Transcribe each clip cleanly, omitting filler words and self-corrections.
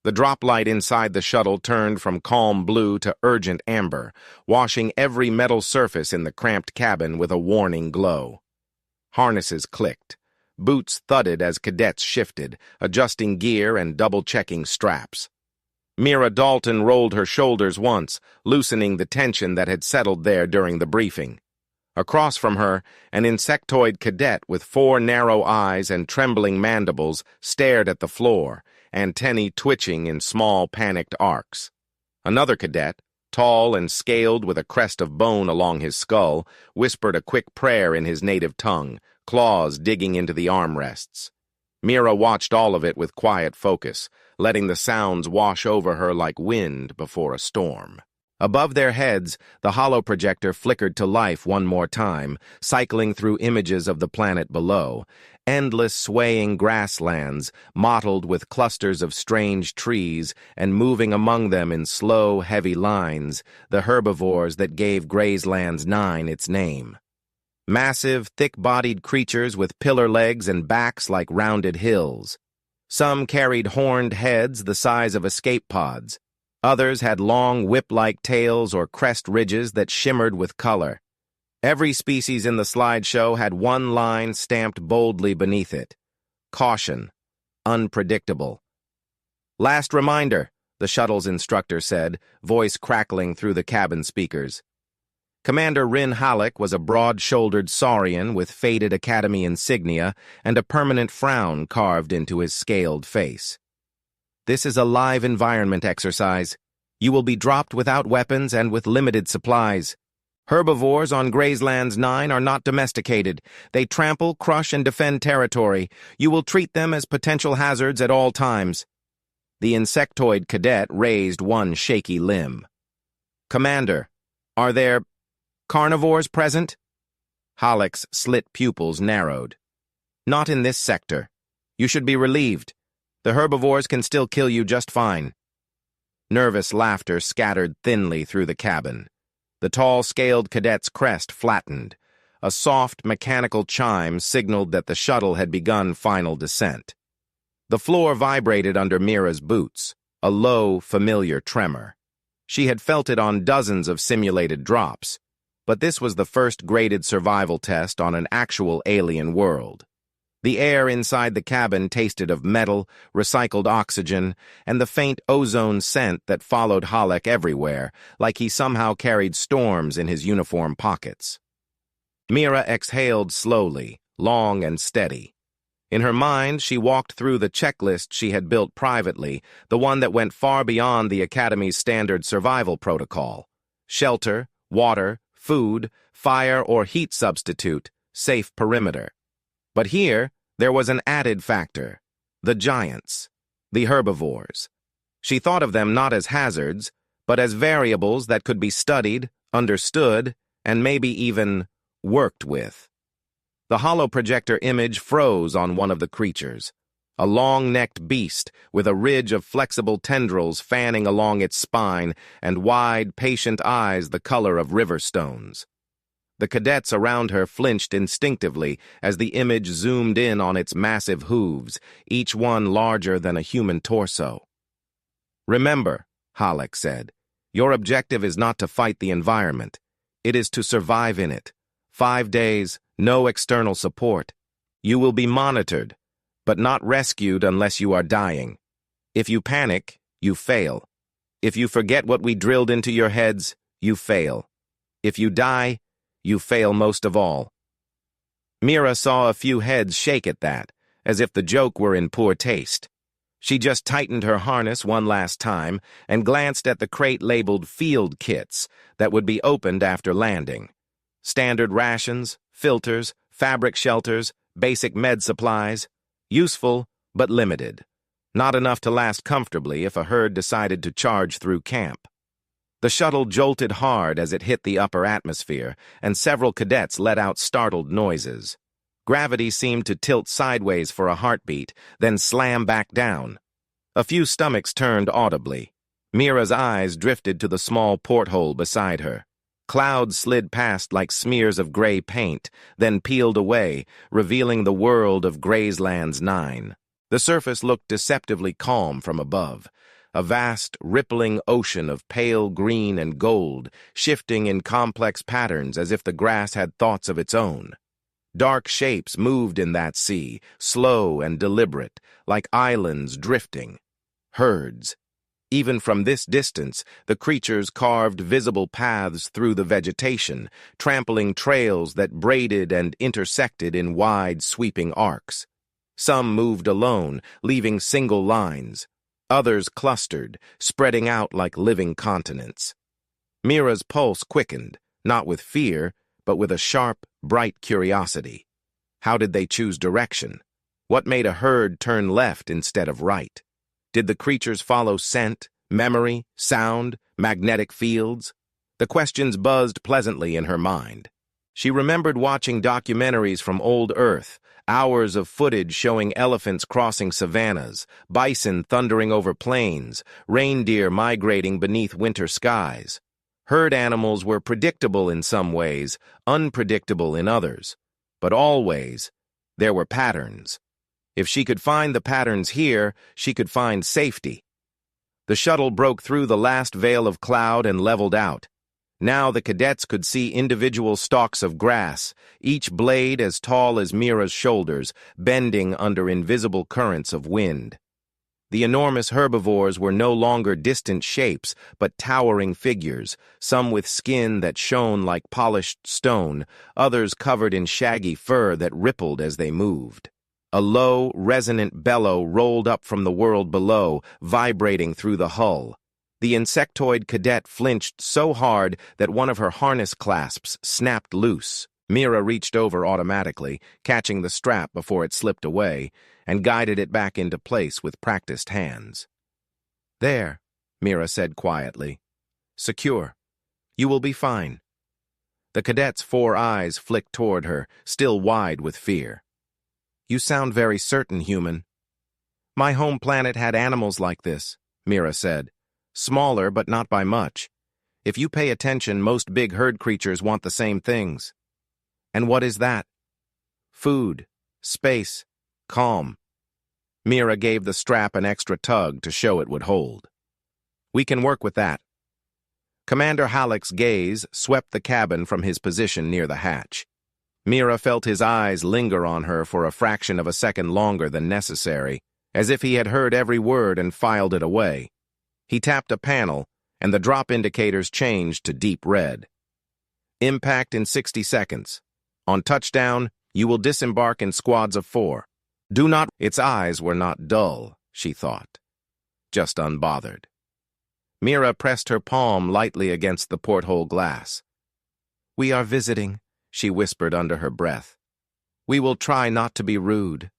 The drop light inside the shuttle turned from calm blue to urgent amber, washing every metal surface in the cramped cabin with a warning glow. Harnesses clicked. Boots thudded as cadets shifted, adjusting gear and double-checking straps. Mira Dalton rolled her shoulders once, loosening the tension that had settled there during the briefing. Across from her, an insectoid cadet with 4 narrow eyes and trembling mandibles stared at the floor, antennae twitching in small, panicked arcs. Another cadet, tall and scaled with a crest of bone along his skull, whispered a quick prayer in his native tongue, claws digging into the armrests. Mira watched all of it with quiet focus, letting the sounds wash over her like wind before a storm. Above their heads, the holoprojector flickered to life one more time, cycling through images of the planet below, endless swaying grasslands, mottled with clusters of strange trees, and moving among them in slow, heavy lines, the herbivores that gave Grayslands 9 its name. Massive, thick-bodied creatures with pillar legs and backs like rounded hills. Some carried horned heads the size of escape pods. Others had long whip-like tails or crest ridges that shimmered with color. Every species in the slideshow had one line stamped boldly beneath it. Caution. Unpredictable. Last reminder, the shuttle's instructor said, voice crackling through the cabin speakers. Commander Rin Halleck was a broad-shouldered saurian with faded academy insignia and a permanent frown carved into his scaled face. This is a live environment exercise. You will be dropped without weapons and with limited supplies. Herbivores on Grayslands 9 are not domesticated. They trample, crush, and defend territory. You will treat them as potential hazards at all times. The insectoid cadet raised one shaky limb. Commander, are there carnivores present? Halleck's slit pupils narrowed. Not in this sector. You should be relieved. The herbivores can still kill you just fine. Nervous laughter scattered thinly through the cabin. The tall, scaled cadet's crest flattened. A soft, mechanical chime signaled that the shuttle had begun final descent. The floor vibrated under Mira's boots, a low, familiar tremor. She had felt it on dozens of simulated drops, but this was the first graded survival test on an actual alien world. The air inside the cabin tasted of metal, recycled oxygen, and the faint ozone scent that followed Halleck everywhere, like he somehow carried storms in his uniform pockets. Mira exhaled slowly, long and steady. In her mind, she walked through the checklist she had built privately, the one that went far beyond the Academy's standard survival protocol. Shelter, water, food, fire or heat substitute, safe perimeter. But here, there was an added factor, the giants, the herbivores. She thought of them not as hazards, but as variables that could be studied, understood, and maybe even worked with. The holoprojector image froze on one of the creatures, a long-necked beast with a ridge of flexible tendrils fanning along its spine and wide, patient eyes the color of river stones. The cadets around her flinched instinctively as the image zoomed in on its massive hooves, each one larger than a human torso. Remember, Halleck said, your objective is not to fight the environment. It is to survive in it. 5 days, no external support. You will be monitored, but not rescued unless you are dying. If you panic, you fail. If you forget what we drilled into your heads, you fail. If you die, you fail most of all. Mira saw a few heads shake at that, as if the joke were in poor taste. She just tightened her harness one last time and glanced at the crate labeled field kits that would be opened after landing. Standard rations, filters, fabric shelters, basic med supplies. Useful, but limited. Not enough to last comfortably if a herd decided to charge through camp. The shuttle jolted hard as it hit the upper atmosphere, and several cadets let out startled noises. Gravity seemed to tilt sideways for a heartbeat, then slam back down. A few stomachs turned audibly. Mira's eyes drifted to the small porthole beside her. Clouds slid past like smears of gray paint, then peeled away, revealing the world of Grayslands 9. The surface looked deceptively calm from above, a vast, rippling ocean of pale green and gold, shifting in complex patterns as if the grass had thoughts of its own. Dark shapes moved in that sea, slow and deliberate, like islands drifting. Herds. Even from this distance, the creatures carved visible paths through the vegetation, trampling trails that braided and intersected in wide, sweeping arcs. Some moved alone, leaving single lines. Others clustered, spreading out like living continents. Mira's pulse quickened, not with fear, but with a sharp, bright curiosity. How did they choose direction? What made a herd turn left instead of right? Did the creatures follow scent, memory, sound, magnetic fields? The questions buzzed pleasantly in her mind. She remembered watching documentaries from old Earth, hours of footage showing elephants crossing savannas, bison thundering over plains, reindeer migrating beneath winter skies. Herd animals were predictable in some ways, unpredictable in others. But always, there were patterns. If she could find the patterns here, she could find safety. The shuttle broke through the last veil of cloud and leveled out. Now the cadets could see individual stalks of grass, each blade as tall as Mira's shoulders, bending under invisible currents of wind. The enormous herbivores were no longer distant shapes, but towering figures, some with skin that shone like polished stone, others covered in shaggy fur that rippled as they moved. A low, resonant bellow rolled up from the world below, vibrating through the hull. The insectoid cadet flinched so hard that one of her harness clasps snapped loose. Mira reached over automatically, catching the strap before it slipped away, and guided it back into place with practiced hands. "There," Mira said quietly. "Secure. You will be fine." The cadet's 4 eyes flicked toward her, still wide with fear. "You sound very certain, human." "My home planet had animals like this," Mira said. "Smaller, but not by much. If you pay attention, most big herd creatures want the same things." "And what is that?" "Food, space, calm." Mira gave the strap an extra tug to show it would hold. "We can work with that." Commander Halleck's gaze swept the cabin from his position near the hatch. Mira felt his eyes linger on her for a fraction of a second longer than necessary, as if he had heard every word and filed it away. He tapped a panel, and the drop indicators changed to deep red. "Impact in 60 seconds. On touchdown, you will disembark in squads of 4. Do not—" Its eyes were not dull, she thought, just unbothered. Mira pressed her palm lightly against the porthole glass. "We are visiting," she whispered under her breath. "We will try not to be rude."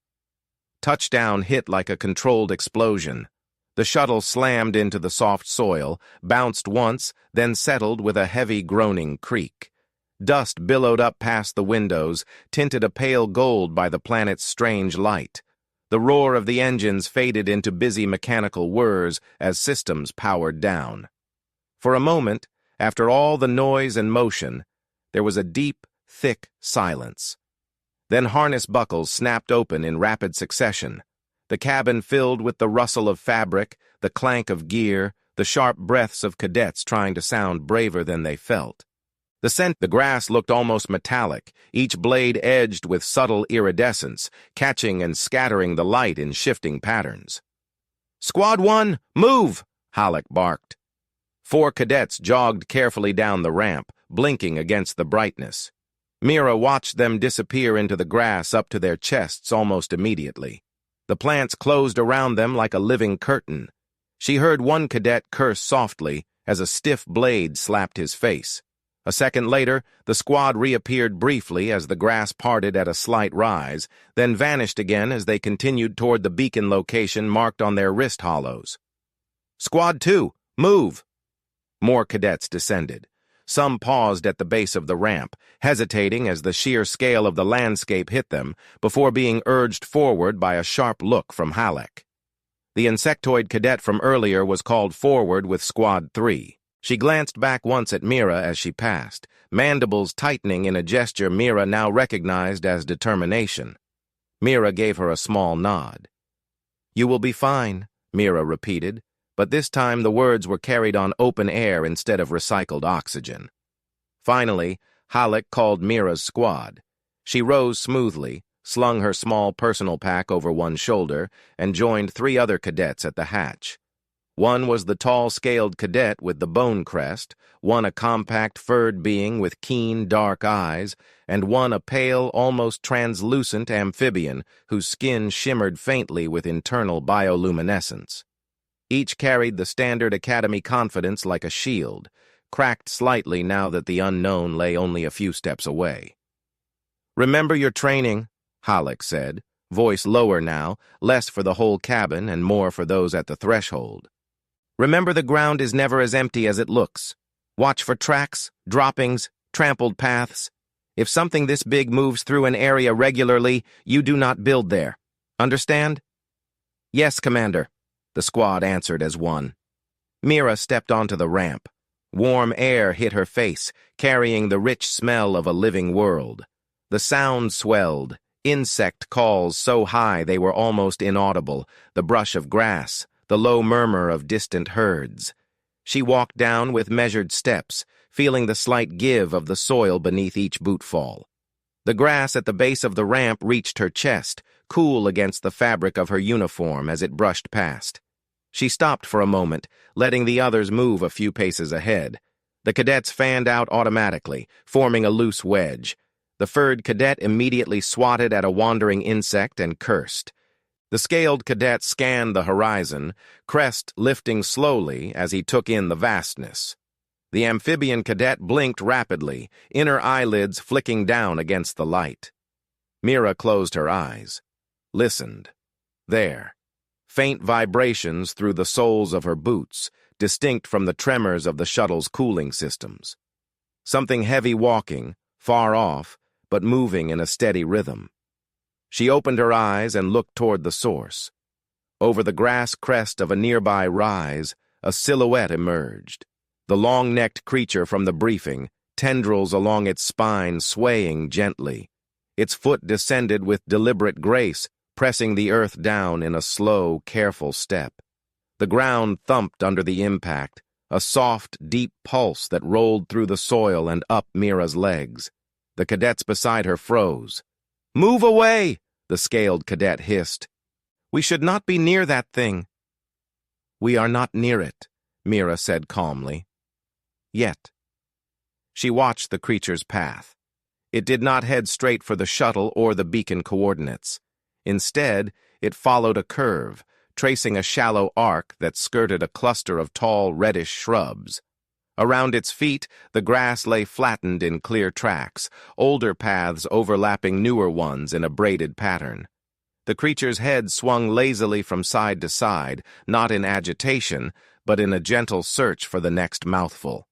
Touchdown hit like a controlled explosion. The shuttle slammed into the soft soil, bounced once, then settled with a heavy groaning creak. Dust billowed up past the windows, tinted a pale gold by the planet's strange light. The roar of the engines faded into busy mechanical whirs as systems powered down. For a moment, after all the noise and motion, there was a deep, thick silence. Then harness buckles snapped open in rapid succession. The cabin filled with the rustle of fabric, the clank of gear, the sharp breaths of cadets trying to sound braver than they felt. The grass looked almost metallic, each blade edged with subtle iridescence, catching and scattering the light in shifting patterns. "Squad 1, move!" Halleck barked. 4 cadets jogged carefully down the ramp, blinking against the brightness. Mira watched them disappear into the grass up to their chests almost immediately. The plants closed around them like a living curtain. She heard one cadet curse softly as a stiff blade slapped his face. A second later, the squad reappeared briefly as the grass parted at a slight rise, then vanished again as they continued toward the beacon location marked on their wrist hollows. "Squad 2, move!" More cadets descended. Some paused at the base of the ramp, hesitating as the sheer scale of the landscape hit them, before being urged forward by a sharp look from Halleck. The insectoid cadet from earlier was called forward with Squad 3. She glanced back once at Mira as she passed, mandibles tightening in a gesture Mira now recognized as determination. Mira gave her a small nod. "You will be fine," Mira repeated, but this time the words were carried on open air instead of recycled oxygen. Finally, Halleck called Mira's squad. She rose smoothly, slung her small personal pack over one shoulder, and joined 3 other cadets at the hatch. One was the tall, scaled cadet with the bone crest, one a compact, furred being with keen, dark eyes, and one a pale, almost translucent amphibian whose skin shimmered faintly with internal bioluminescence. Each carried the standard Academy confidence like a shield, cracked slightly now that the unknown lay only a few steps away. "Remember your training," Halleck said, voice lower now, less for the whole cabin and more for those at the threshold. "Remember the ground is never as empty as it looks. Watch for tracks, droppings, trampled paths. If something this big moves through an area regularly, you do not build there. Understand?" "Yes, Commander," the squad answered as one. Mira stepped onto the ramp. Warm air hit her face, carrying the rich smell of a living world. The sound swelled, insect calls so high they were almost inaudible, the brush of grass, the low murmur of distant herds. She walked down with measured steps, feeling the slight give of the soil beneath each bootfall. The grass at the base of the ramp reached her chest, cool against the fabric of her uniform as it brushed past. She stopped for a moment, letting the others move a few paces ahead. The cadets fanned out automatically, forming a loose wedge. The furred cadet immediately swatted at a wandering insect and cursed. The scaled cadet scanned the horizon, crest lifting slowly as he took in the vastness. The amphibian cadet blinked rapidly, inner eyelids flicking down against the light. Mira closed her eyes, listened. There. Faint vibrations through the soles of her boots, distinct from the tremors of the shuttle's cooling systems. Something heavy walking, far off, but moving in a steady rhythm. She opened her eyes and looked toward the source. Over the grass crest of a nearby rise, a silhouette emerged. The long-necked creature from the briefing, tendrils along its spine swaying gently. Its foot descended with deliberate grace, pressing the earth down in a slow, careful step. The ground thumped under the impact, a soft, deep pulse that rolled through the soil and up Mira's legs. The cadets beside her froze. "Move away!" the scaled cadet hissed. "We should not be near that thing." "We are not near it," Mira said calmly. "Yet." She watched the creature's path. It did not head straight for the shuttle or the beacon coordinates. Instead, it followed a curve, tracing a shallow arc that skirted a cluster of tall, reddish shrubs. Around its feet, the grass lay flattened in clear tracks, older paths overlapping newer ones in a braided pattern. The creature's head swung lazily from side to side, not in agitation, but in a gentle search for the next mouthful.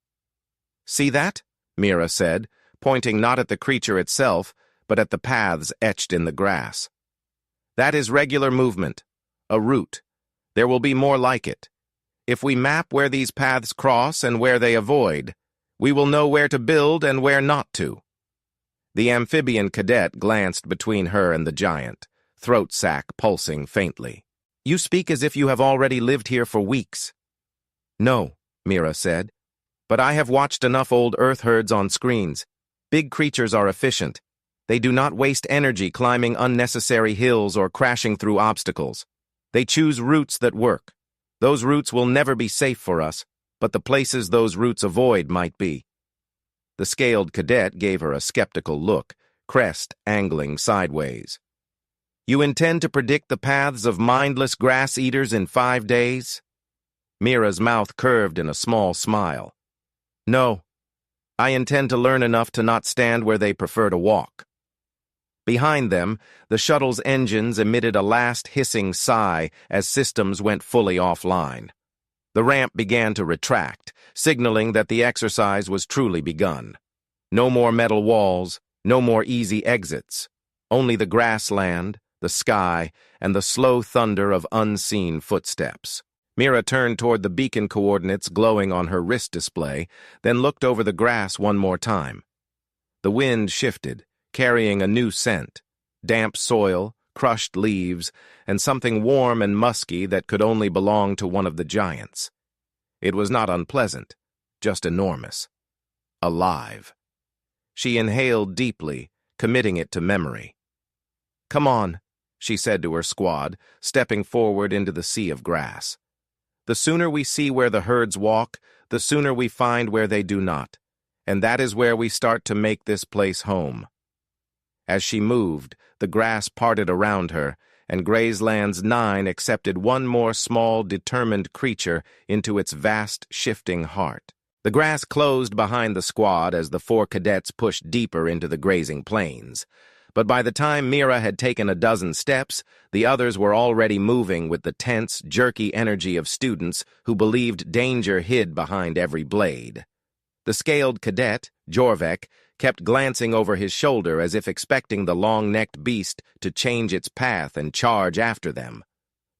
"See that?" Mira said, pointing not at the creature itself, but at the paths etched in the grass. "That is regular movement, a route. There will be more like it. If we map where these paths cross and where they avoid, we will know where to build and where not to." The amphibian cadet glanced between her and the giant, throat sac pulsing faintly. "You speak as if you have already lived here for weeks." "No," Mira said, "but I have watched enough old Earth herds on screens. Big creatures are efficient. They do not waste energy climbing unnecessary hills or crashing through obstacles. They choose routes that work. Those routes will never be safe for us, but the places those routes avoid might be." The scaled cadet gave her a skeptical look, crest angling sideways. "You intend to predict the paths of mindless grass-eaters in 5 days?" Mira's mouth curved in a small smile. "No. I intend to learn enough to not stand where they prefer to walk." Behind them, the shuttle's engines emitted a last hissing sigh as systems went fully offline. The ramp began to retract, signaling that the exercise was truly begun. No more metal walls, no more easy exits. Only the grassland, the sky, and the slow thunder of unseen footsteps. Mira turned toward the beacon coordinates glowing on her wrist display, then looked over the grass one more time. The wind shifted, carrying a new scent, damp soil, crushed leaves, and something warm and musky that could only belong to one of the giants. It was not unpleasant, just enormous. Alive. She inhaled deeply, committing it to memory. "Come on," she said to her squad, stepping forward into the sea of grass. "The sooner we see where the herds walk, the sooner we find where they do not, and that is where we start to make this place home." As she moved, the grass parted around her, and Graysland's 9 accepted one more small, determined creature into its vast, shifting heart. The grass closed behind the squad as the 4 cadets pushed deeper into the grazing plains. But by the time Mira had taken a dozen steps, the others were already moving with the tense, jerky energy of students who believed danger hid behind every blade. The scaled cadet, Jorvek, kept glancing over his shoulder as if expecting the long-necked beast to change its path and charge after them.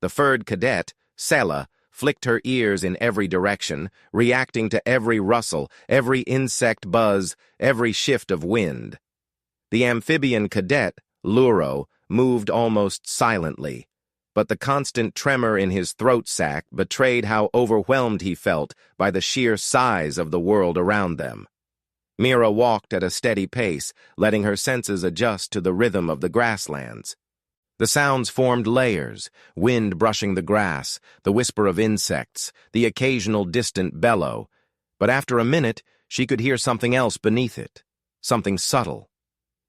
The furred cadet, Sela, flicked her ears in every direction, reacting to every rustle, every insect buzz, every shift of wind. The amphibian cadet, Luro, moved almost silently, but the constant tremor in his throat sac betrayed how overwhelmed he felt by the sheer size of the world around them. Mira walked at a steady pace, letting her senses adjust to the rhythm of the grasslands. The sounds formed layers, wind brushing the grass, the whisper of insects, the occasional distant bellow, but after a minute she could hear something else beneath it, something subtle.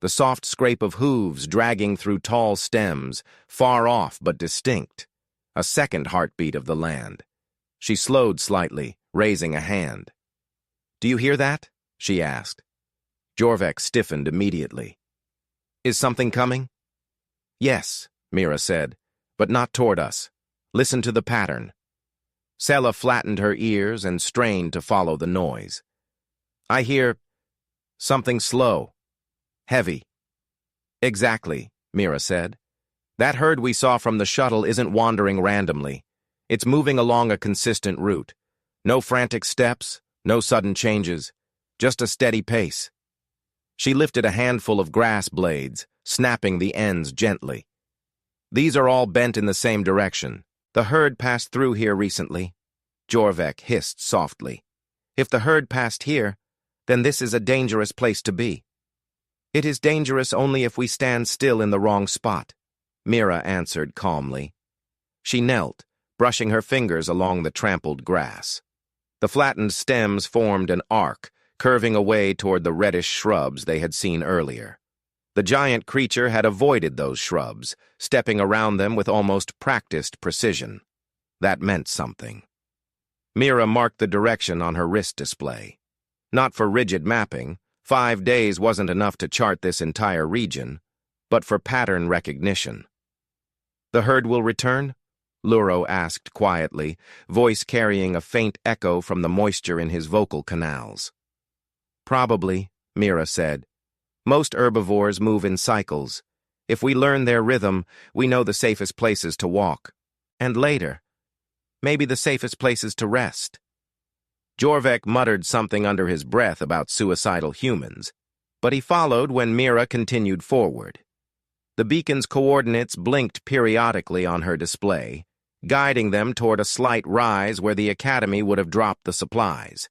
The soft scrape of hooves dragging through tall stems, far off but distinct. A second heartbeat of the land. She slowed slightly, raising a hand. "Do you hear that?" she asked. Jorvek stiffened immediately. "Is something coming?" "Yes," Mira said, "but not toward us. Listen to the pattern." Sela flattened her ears and strained to follow the noise. "I hear something slow. Heavy." "Exactly," Mira said. "That herd we saw from the shuttle isn't wandering randomly. It's moving along a consistent route. No frantic steps, no sudden changes, just a steady pace." She lifted a handful of grass blades, snapping the ends gently. "These are all bent in the same direction. The herd passed through here recently." Jorvek hissed softly. "If the herd passed here, then this is a dangerous place to be." "It is dangerous only if we stand still in the wrong spot," Mira answered calmly. She knelt, brushing her fingers along the trampled grass. The flattened stems formed an arc, curving away toward the reddish shrubs they had seen earlier. The giant creature had avoided those shrubs, stepping around them with almost practiced precision. That meant something. Mira marked the direction on her wrist display. Not for rigid mapping, 5 days wasn't enough to chart this entire region, but for pattern recognition. "The herd will return?" Luro asked quietly, voice carrying a faint echo from the moisture in his vocal canals. "Probably," Mira said. "Most herbivores move in cycles. If we learn their rhythm, we know the safest places to walk. And later, maybe the safest places to rest." Jorvek muttered something under his breath about suicidal humans, but he followed when Mira continued forward. The beacon's coordinates blinked periodically on her display, guiding them toward a slight rise where the academy would have dropped the supplies.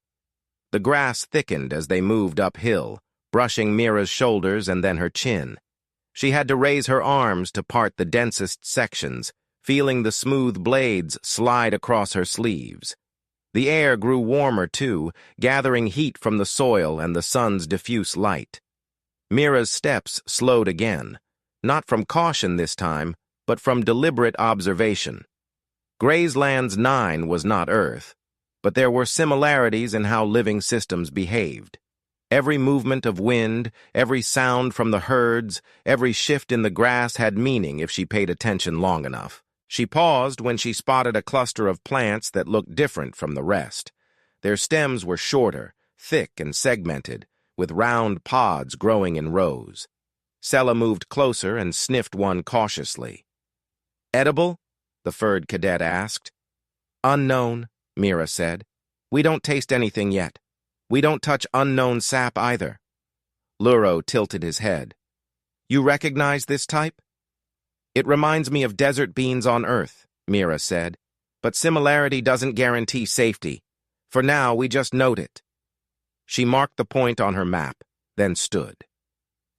The grass thickened as they moved uphill, brushing Mira's shoulders and then her chin. She had to raise her arms to part the densest sections, feeling the smooth blades slide across her sleeves. The air grew warmer, too, gathering heat from the soil and the sun's diffuse light. Mira's steps slowed again, not from caution this time, but from deliberate observation. Graysland's 9 was not Earth, but there were similarities in how living systems behaved. Every movement of wind, every sound from the herds, every shift in the grass had meaning if she paid attention long enough. She paused when she spotted a cluster of plants that looked different from the rest. Their stems were shorter, thick and segmented, with round pods growing in rows. Sela moved closer and sniffed one cautiously. "Edible?" the furred cadet asked. "Unknown," Mira said. "We don't taste anything yet. We don't touch unknown sap either." Luro tilted his head. "You recognize this type?" It reminds me of desert beans on Earth, Mira said. But similarity doesn't guarantee safety. For now, we just note it. She marked the point on her map, then stood.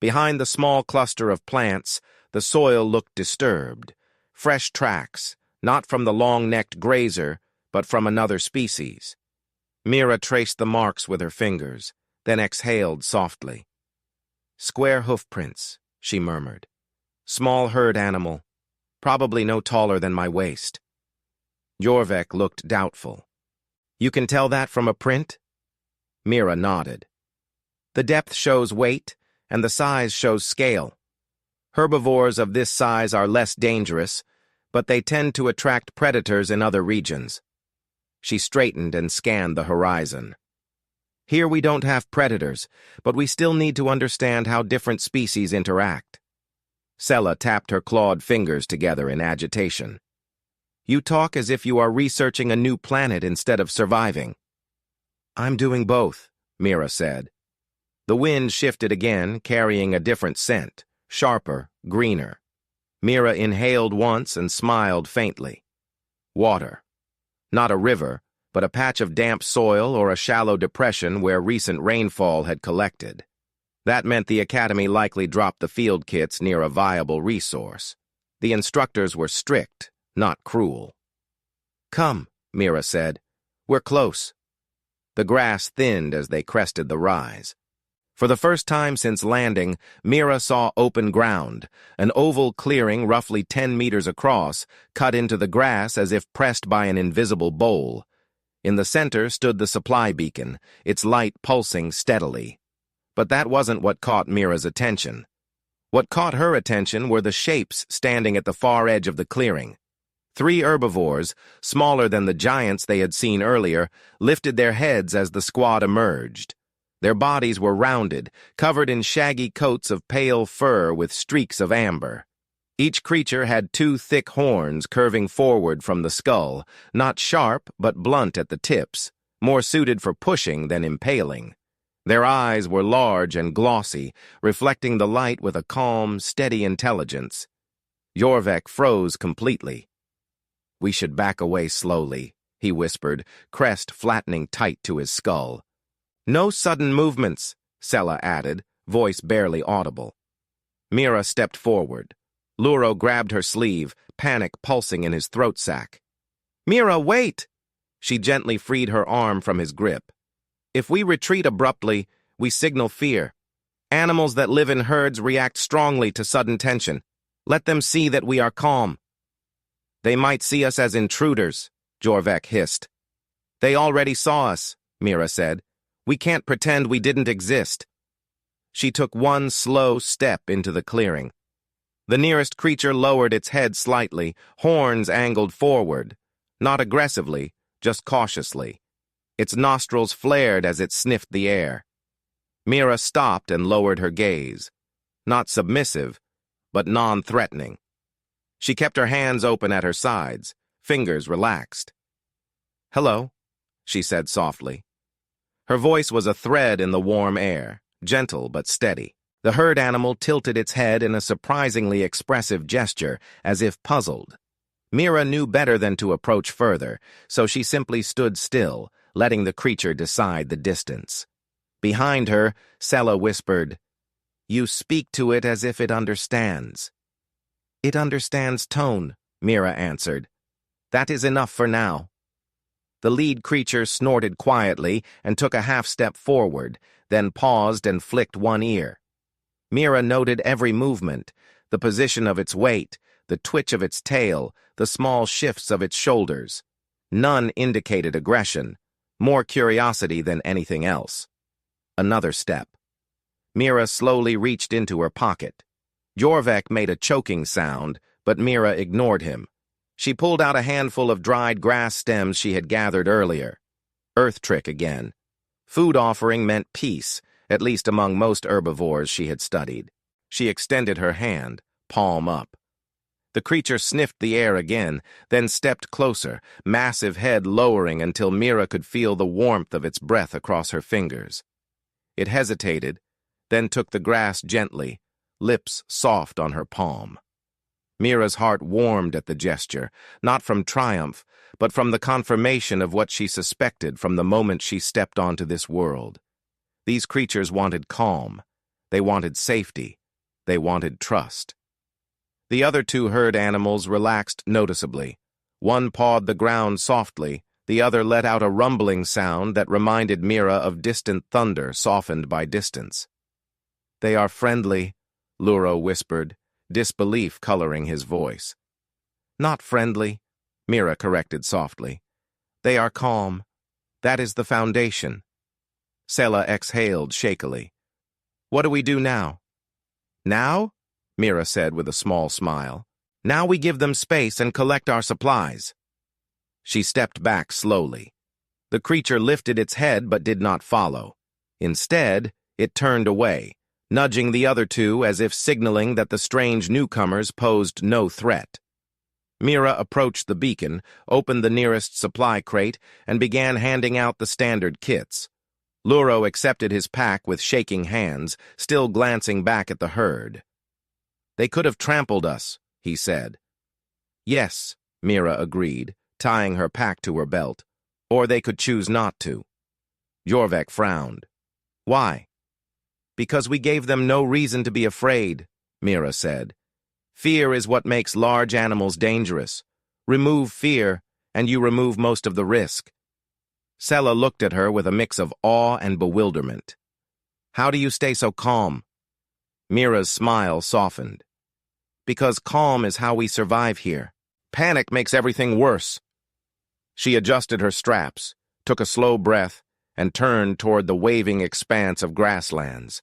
Behind the small cluster of plants, the soil looked disturbed. Fresh tracks, not from the long-necked grazer, but from another species. Mira traced the marks with her fingers, then exhaled softly. Square hoofprints, she murmured. Small herd animal, probably no taller than my waist. Jorvik looked doubtful. You can tell that from a print? Mira nodded. The depth shows weight, and the size shows scale. Herbivores of this size are less dangerous, but they tend to attract predators in other regions. She straightened and scanned the horizon. Here we don't have predators, but we still need to understand how different species interact. Sella tapped her clawed fingers together in agitation. You talk as if you are researching a new planet instead of surviving. I'm doing both, Mira said. The wind shifted again, carrying a different scent, sharper, greener. Mira inhaled once and smiled faintly. Water. Not a river, but a patch of damp soil or a shallow depression where recent rainfall had collected. That meant the Academy likely dropped the field kits near a viable resource. The instructors were strict, not cruel. Come, Mira said. We're close. The grass thinned as they crested the rise. For the first time since landing, Mira saw open ground, an oval clearing roughly 10 meters across, cut into the grass as if pressed by an invisible bowl. In the center stood the supply beacon, its light pulsing steadily. But that wasn't what caught Mira's attention. What caught her attention were the shapes standing at the far edge of the clearing. 3 herbivores, smaller than the giants they had seen earlier, lifted their heads as the squad emerged. Their bodies were rounded, covered in shaggy coats of pale fur with streaks of amber. Each creature had 2 thick horns curving forward from the skull, not sharp but blunt at the tips, more suited for pushing than impaling. Their eyes were large and glossy, reflecting the light with a calm, steady intelligence. Jorvik froze completely. We should back away slowly, he whispered, crest flattening tight to his skull. No sudden movements, Sella added, voice barely audible. Mira stepped forward. Luro grabbed her sleeve, panic pulsing in his throat sac. Mira, wait! She gently freed her arm from his grip. If we retreat abruptly, we signal fear. Animals that live in herds react strongly to sudden tension. Let them see that we are calm. They might see us as intruders, Jorvik hissed. They already saw us, Mira said. We can't pretend we didn't exist. She took one slow step into the clearing. The nearest creature lowered its head slightly, horns angled forward. Not aggressively, just cautiously. Its nostrils flared as it sniffed the air. Mira stopped and lowered her gaze. Not submissive, but non-threatening. She kept her hands open at her sides, fingers relaxed. Hello, she said softly. Her voice was a thread in the warm air, gentle but steady. The herd animal tilted its head in a surprisingly expressive gesture, as if puzzled. Mira knew better than to approach further, so she simply stood still, letting the creature decide the distance. Behind her, Sella whispered, You speak to it as if it understands. It understands tone, Mira answered. That is enough for now. The lead creature snorted quietly and took a half-step forward, then paused and flicked one ear. Mira noted every movement, the position of its weight, the twitch of its tail, the small shifts of its shoulders. None indicated aggression, more curiosity than anything else. Another step. Mira slowly reached into her pocket. Jorvik made a choking sound, but Mira ignored him. She pulled out a handful of dried grass stems she had gathered earlier. Earth trick again. Food offering meant peace, at least among most herbivores she had studied. She extended her hand, palm up. The creature sniffed the air again, then stepped closer, massive head lowering until Mira could feel the warmth of its breath across her fingers. It hesitated, then took the grass gently, lips soft on her palm. Mira's heart warmed at the gesture, not from triumph, but from the confirmation of what she suspected from the moment she stepped onto this world. These creatures wanted calm. They wanted safety. They wanted trust. The other two herd animals relaxed noticeably. One pawed the ground softly, the other let out a rumbling sound that reminded Mira of distant thunder softened by distance. "They are friendly," Luro whispered, disbelief coloring his voice. "Not friendly," Mira corrected softly. "They are calm. That is the foundation." Sela exhaled shakily. "What do we do now?" "Now?" Mira said with a small smile. "Now we give them space and collect our supplies." She stepped back slowly. The creature lifted its head but did not follow. Instead, it turned away, nudging the other two as if signaling that the strange newcomers posed no threat. Mira approached the beacon, opened the nearest supply crate, and began handing out the standard kits. Luro accepted his pack with shaking hands, still glancing back at the herd. "They could have trampled us," he said. "Yes," Mira agreed, tying her pack to her belt. "Or they could choose not to." Jorvik frowned. "Why?" "Because we gave them no reason to be afraid," Mira said. "Fear is what makes large animals dangerous. Remove fear, and you remove most of the risk." Sela looked at her with a mix of awe and bewilderment. "How do you stay so calm?" Mira's smile softened. "Because calm is how we survive here. Panic makes everything worse." She adjusted her straps, took a slow breath, and turned toward the waving expanse of grasslands.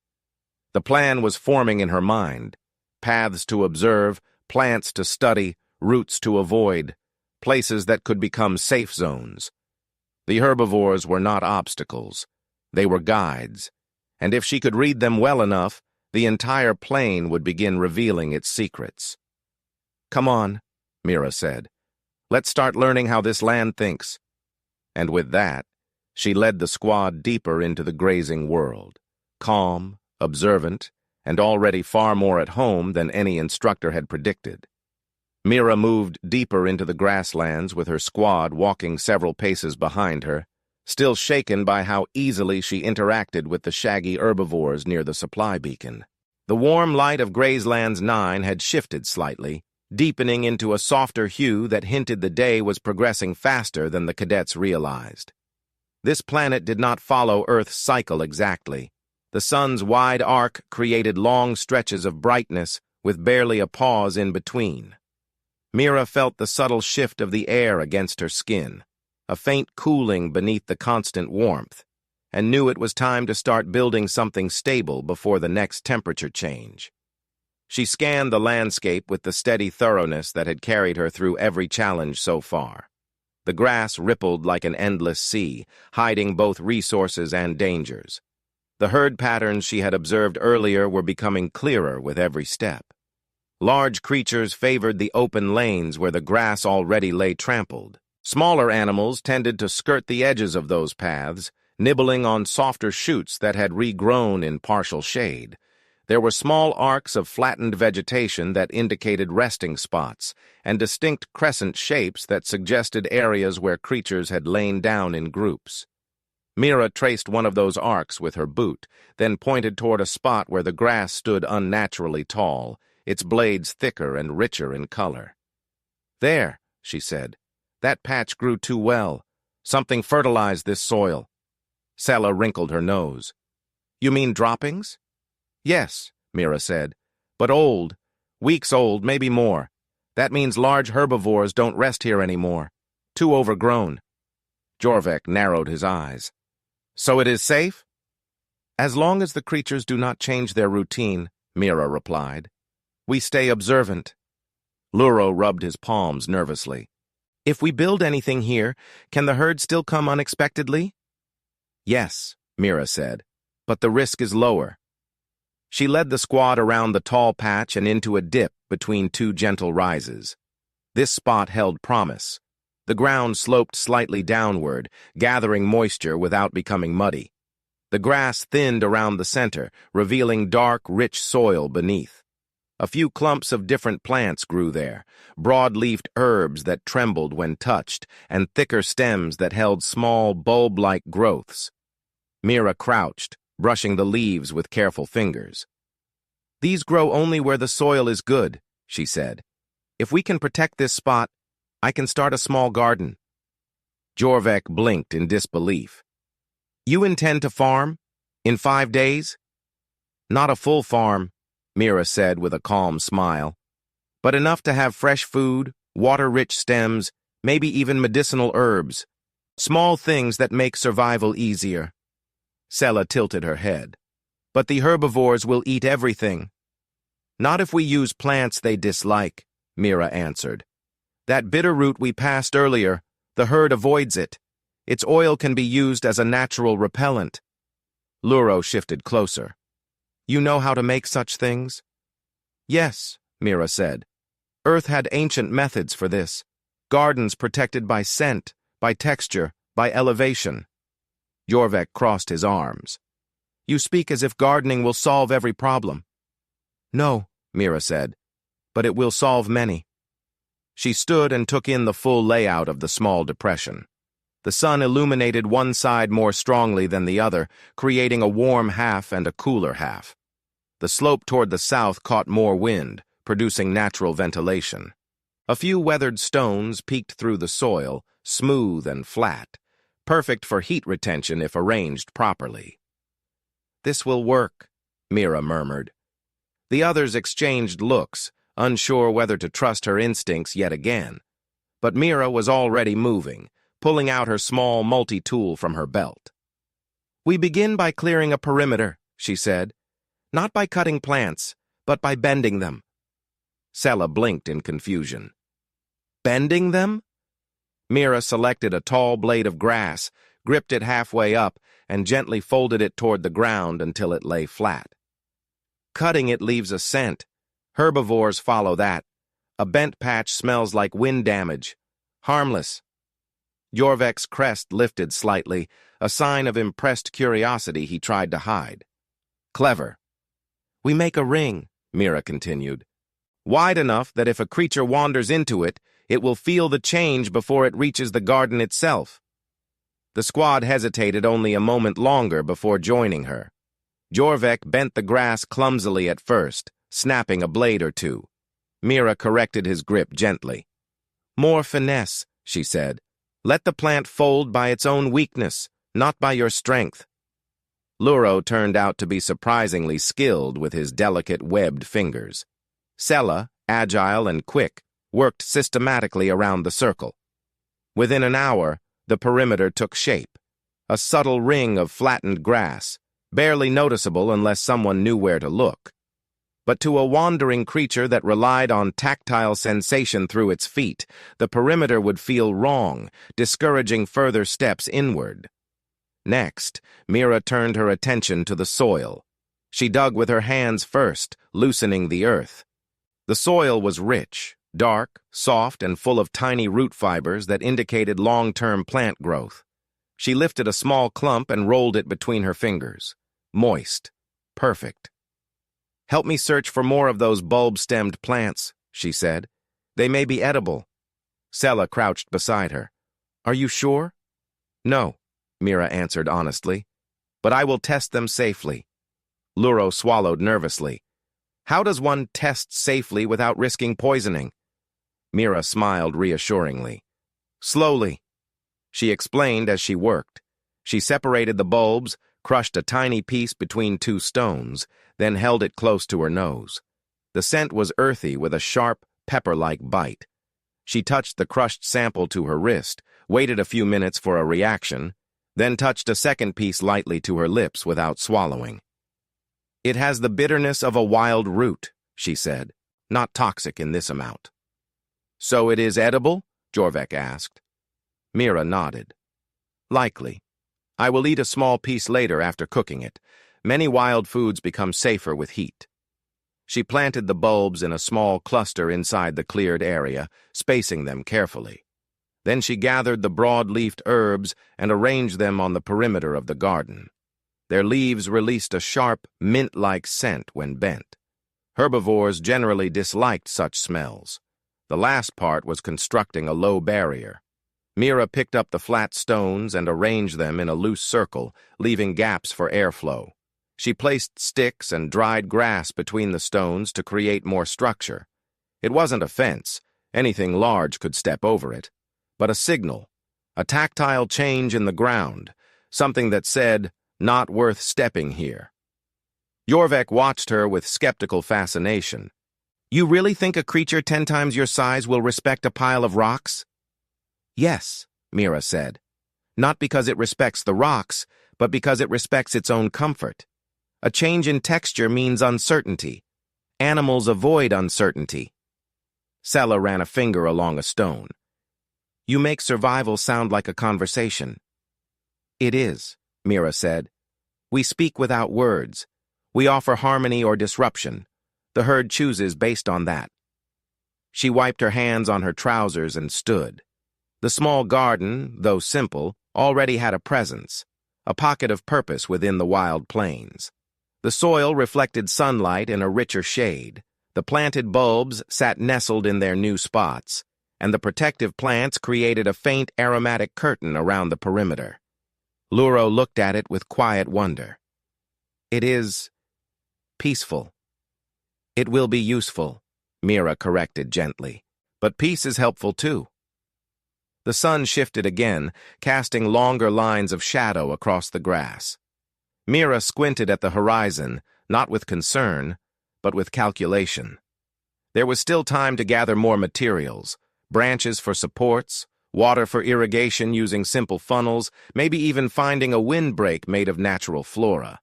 The plan was forming in her mind. Paths to observe, plants to study, routes to avoid, places that could become safe zones. The herbivores were not obstacles. They were guides, and if she could read them well enough, the entire plain would begin revealing its secrets. "Come on," Mira said. "Let's start learning how this land thinks." And with that, she led the squad deeper into the grazing world, calm, observant, and already far more at home than any instructor had predicted. Mira moved deeper into the grasslands with her squad walking several paces behind her, still shaken by how easily she interacted with the shaggy herbivores near the supply beacon. The warm light of Grazelands 9 had shifted slightly, deepening into a softer hue that hinted the day was progressing faster than the cadets realized. This planet did not follow Earth's cycle exactly. The sun's wide arc created long stretches of brightness with barely a pause in between. Mira felt the subtle shift of the air against her skin, a faint cooling beneath the constant warmth, and knew it was time to start building something stable before the next temperature change. She scanned the landscape with the steady thoroughness that had carried her through every challenge so far. The grass rippled like an endless sea, hiding both resources and dangers. The herd patterns she had observed earlier were becoming clearer with every step. Large creatures favored the open lanes where the grass already lay trampled. Smaller animals tended to skirt the edges of those paths, nibbling on softer shoots that had regrown in partial shade. There were small arcs of flattened vegetation that indicated resting spots, and distinct crescent shapes that suggested areas where creatures had lain down in groups. Mira traced one of those arcs with her boot, then pointed toward a spot where the grass stood unnaturally tall, its blades thicker and richer in color. "There," she said. "That patch grew too well. Something fertilized this soil." Sela wrinkled her nose. "You mean droppings?" "Yes," Mira said. "But old. Weeks old, maybe more. That means large herbivores don't rest here anymore. Too overgrown." Jorvik narrowed his eyes. "So it is safe?" "As long as the creatures do not change their routine," Mira replied. "We stay observant." Luro rubbed his palms nervously. "If we build anything here, can the herd still come unexpectedly?" "Yes," Mira said, "but the risk is lower." She led the squad around the tall patch and into a dip between two gentle rises. This spot held promise. The ground sloped slightly downward, gathering moisture without becoming muddy. The grass thinned around the center, revealing dark, rich soil beneath. A few clumps of different plants grew there, broad-leafed herbs that trembled when touched, and thicker stems that held small, bulb-like growths. Mira crouched, brushing the leaves with careful fingers. "These grow only where the soil is good," she said. "If we can protect this spot, I can start a small garden." Jorvek blinked in disbelief. "You intend to farm? In 5 days?" "Not a full farm," Mira said with a calm smile, "but enough to have fresh food, water-rich stems, maybe even medicinal herbs. Small things that make survival easier." Sela tilted her head. "But the herbivores will eat everything." "Not if we use plants they dislike," Mira answered. "That bitter root we passed earlier, the herd avoids it. Its oil can be used as a natural repellent." Luro shifted closer. "You know how to make such things?" "Yes," Mira said. "Earth had ancient methods for this. Gardens protected by scent, by texture, by elevation." Jorvek crossed his arms. "You speak as if gardening will solve every problem." "No," Mira said, "but it will solve many." She stood and took in the full layout of the small depression. The sun illuminated one side more strongly than the other, creating a warm half and a cooler half. The slope toward the south caught more wind, producing natural ventilation. A few weathered stones peeked through the soil, smooth and flat, perfect for heat retention if arranged properly. "This will work," Mira murmured. The others exchanged looks, unsure whether to trust her instincts yet again. But Mira was already moving, pulling out her small multi-tool from her belt. "We begin by clearing a perimeter," she said. "Not by cutting plants, but by bending them." Sela blinked in confusion. "Bending them?" Mira selected a tall blade of grass, gripped it halfway up, and gently folded it toward the ground until it lay flat. "Cutting it leaves a scent. Herbivores follow that. A bent patch smells like wind damage. Harmless." Jorvek's crest lifted slightly, a sign of impressed curiosity he tried to hide. "Clever." "We make a ring," Mira continued, "wide enough that if a creature wanders into it, it will feel the change before it reaches the garden itself." The squad hesitated only a moment longer before joining her. Jorvek bent the grass clumsily at first, snapping a blade or two. Mira corrected his grip gently. "More finesse," she said. "Let the plant fold by its own weakness, not by your strength." Luro turned out to be surprisingly skilled with his delicate webbed fingers. Sela, agile and quick, worked systematically around the circle. Within an hour, the perimeter took shape, a subtle ring of flattened grass, barely noticeable unless someone knew where to look. But to a wandering creature that relied on tactile sensation through its feet, the perimeter would feel wrong, discouraging further steps inward. Next, Mira turned her attention to the soil. She dug with her hands first, loosening the earth. The soil was rich, dark, soft, and full of tiny root fibers that indicated long-term plant growth. She lifted a small clump and rolled it between her fingers. Moist. Perfect. "Help me search for more of those bulb-stemmed plants," she said. "They may be edible." Sela crouched beside her. "Are you sure?" "No," Mira answered honestly. "But I will test them safely." Luro swallowed nervously. "How does one test safely without risking poisoning?" Mira smiled reassuringly. "Slowly," she explained as she worked. She separated the bulbs, crushed a tiny piece between two stones, then held it close to her nose. The scent was earthy with a sharp, pepper-like bite. She touched the crushed sample to her wrist, waited a few minutes for a reaction, then touched a second piece lightly to her lips without swallowing. "It has the bitterness of a wild root," she said, "not toxic in this amount." "So it is edible?" Jorvek asked. Mira nodded. "Likely. I will eat a small piece later after cooking it. Many wild foods become safer with heat." She planted the bulbs in a small cluster inside the cleared area, spacing them carefully. Then she gathered the broad-leafed herbs and arranged them on the perimeter of the garden. Their leaves released a sharp, mint-like scent when bent. Herbivores generally disliked such smells. The last part was constructing a low barrier. Mira picked up the flat stones and arranged them in a loose circle, leaving gaps for airflow. She placed sticks and dried grass between the stones to create more structure. It wasn't a fence. Anything large could step over it. But a signal, a tactile change in the ground, something that said, "Not worth stepping here." Jorvik watched her with skeptical fascination. "You really think a creature 10 times your size will respect a pile of rocks?" "Yes," Mira said. "Not because it respects the rocks, but because it respects its own comfort. A change in texture means uncertainty. Animals avoid uncertainty." Sela ran a finger along a stone. "You make survival sound like a conversation." "It is," Mira said. "We speak without words. We offer harmony or disruption. The herd chooses based on that." She wiped her hands on her trousers and stood. The small garden, though simple, already had a presence, a pocket of purpose within the wild plains. The soil reflected sunlight in a richer shade. The planted bulbs sat nestled in their new spots, and the protective plants created a faint aromatic curtain around the perimeter. Luro looked at it with quiet wonder. "It is peaceful." "It will be useful," Mira corrected gently. "But peace is helpful too." The sun shifted again, casting longer lines of shadow across the grass. Mira squinted at the horizon, not with concern, but with calculation. There was still time to gather more materials, branches for supports, water for irrigation using simple funnels, maybe even finding a windbreak made of natural flora.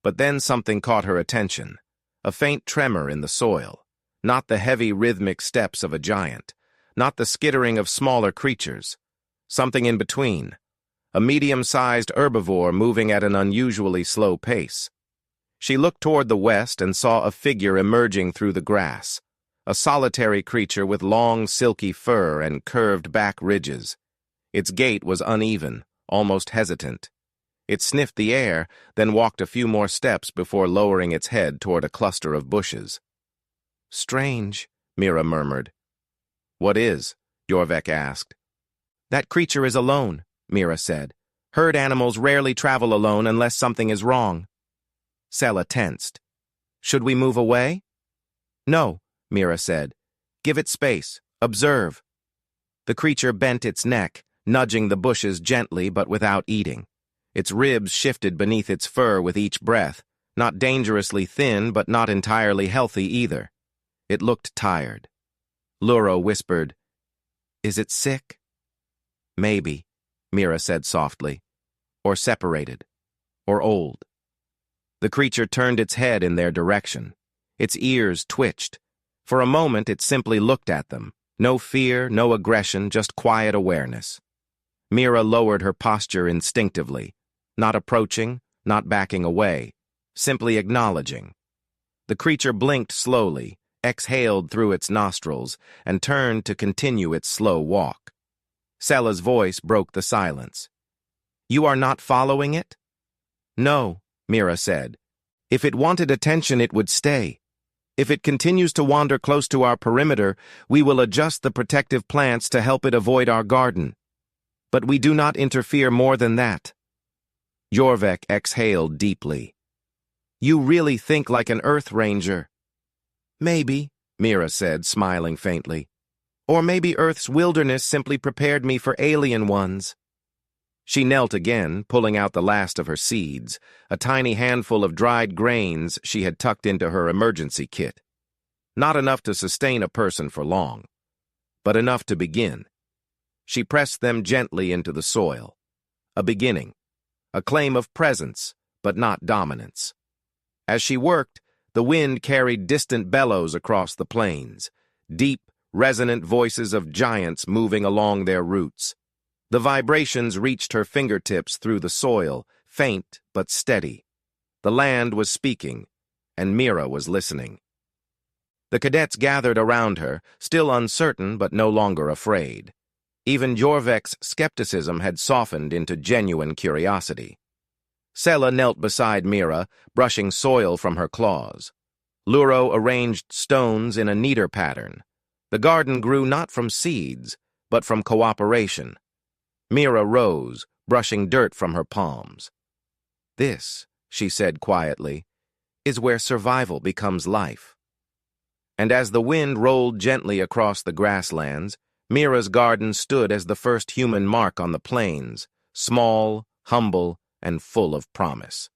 But then something caught her attention, a faint tremor in the soil, not the heavy rhythmic steps of a giant, not the skittering of smaller creatures, something in between, a medium-sized herbivore moving at an unusually slow pace. She looked toward the west and saw a figure emerging through the grass, a solitary creature with long, silky fur and curved back ridges. Its gait was uneven, almost hesitant. It sniffed the air, then walked a few more steps before lowering its head toward a cluster of bushes. "Strange," Mira murmured. "What is?" Jorvik asked. "That creature is alone," Mira said. "Herd animals rarely travel alone unless something is wrong." Sela tensed. "Should we move away?" "No," Mira said. "Give it space. Observe." The creature bent its neck, nudging the bushes gently but without eating. Its ribs shifted beneath its fur with each breath, not dangerously thin but not entirely healthy either. It looked tired. Luro whispered, "Is it sick?" "Maybe," Mira said softly. "Or separated. Or old." The creature turned its head in their direction. Its ears twitched. For a moment it simply looked at them. No fear, no aggression, just quiet awareness. Mira lowered her posture instinctively, not approaching, not backing away, simply acknowledging. The creature blinked slowly, exhaled through its nostrils, and turned to continue its slow walk. Sela's voice broke the silence. "You are not following it?" "No," Mira said. "If it wanted attention, it would stay. If it continues to wander close to our perimeter, we will adjust the protective plants to help it avoid our garden. But we do not interfere more than that." Jorvik exhaled deeply. "You really think like an Earth Ranger." "Maybe," Mira said, smiling faintly. "Or maybe Earth's wilderness simply prepared me for alien ones." She knelt again, pulling out the last of her seeds, a tiny handful of dried grains she had tucked into her emergency kit. Not enough to sustain a person for long, but enough to begin. She pressed them gently into the soil. A beginning, a claim of presence, but not dominance. As she worked, the wind carried distant bellows across the plains, deep, resonant voices of giants moving along their roots. The vibrations reached her fingertips through the soil, faint but steady. The land was speaking, and Mira was listening. The cadets gathered around her, still uncertain but no longer afraid. Even Jorvik's skepticism had softened into genuine curiosity. Sela knelt beside Mira, brushing soil from her claws. Luro arranged stones in a neater pattern. The garden grew not from seeds, but from cooperation. Mira rose, brushing dirt from her palms. "This," she said quietly, "is where survival becomes life." And as the wind rolled gently across the grasslands, Mira's garden stood as the first human mark on the plains, small, humble, and full of promise.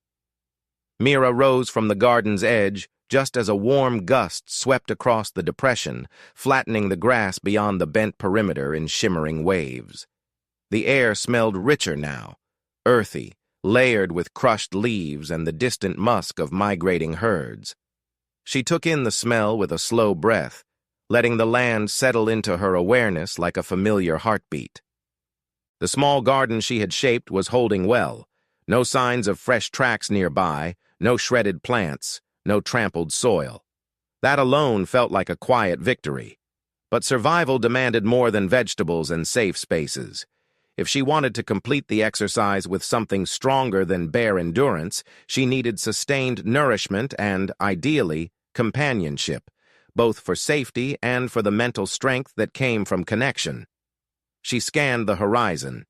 Mira rose from the garden's edge just as a warm gust swept across the depression, flattening the grass beyond the bent perimeter in shimmering waves. The air smelled richer now, earthy, layered with crushed leaves and the distant musk of migrating herds. She took in the smell with a slow breath, letting the land settle into her awareness like a familiar heartbeat. The small garden she had shaped was holding well. No signs of fresh tracks nearby, no shredded plants, no trampled soil. That alone felt like a quiet victory. But survival demanded more than vegetables and safe spaces. If she wanted to complete the exercise with something stronger than bare endurance, she needed sustained nourishment and, ideally, companionship, both for safety and for the mental strength that came from connection. She scanned the horizon.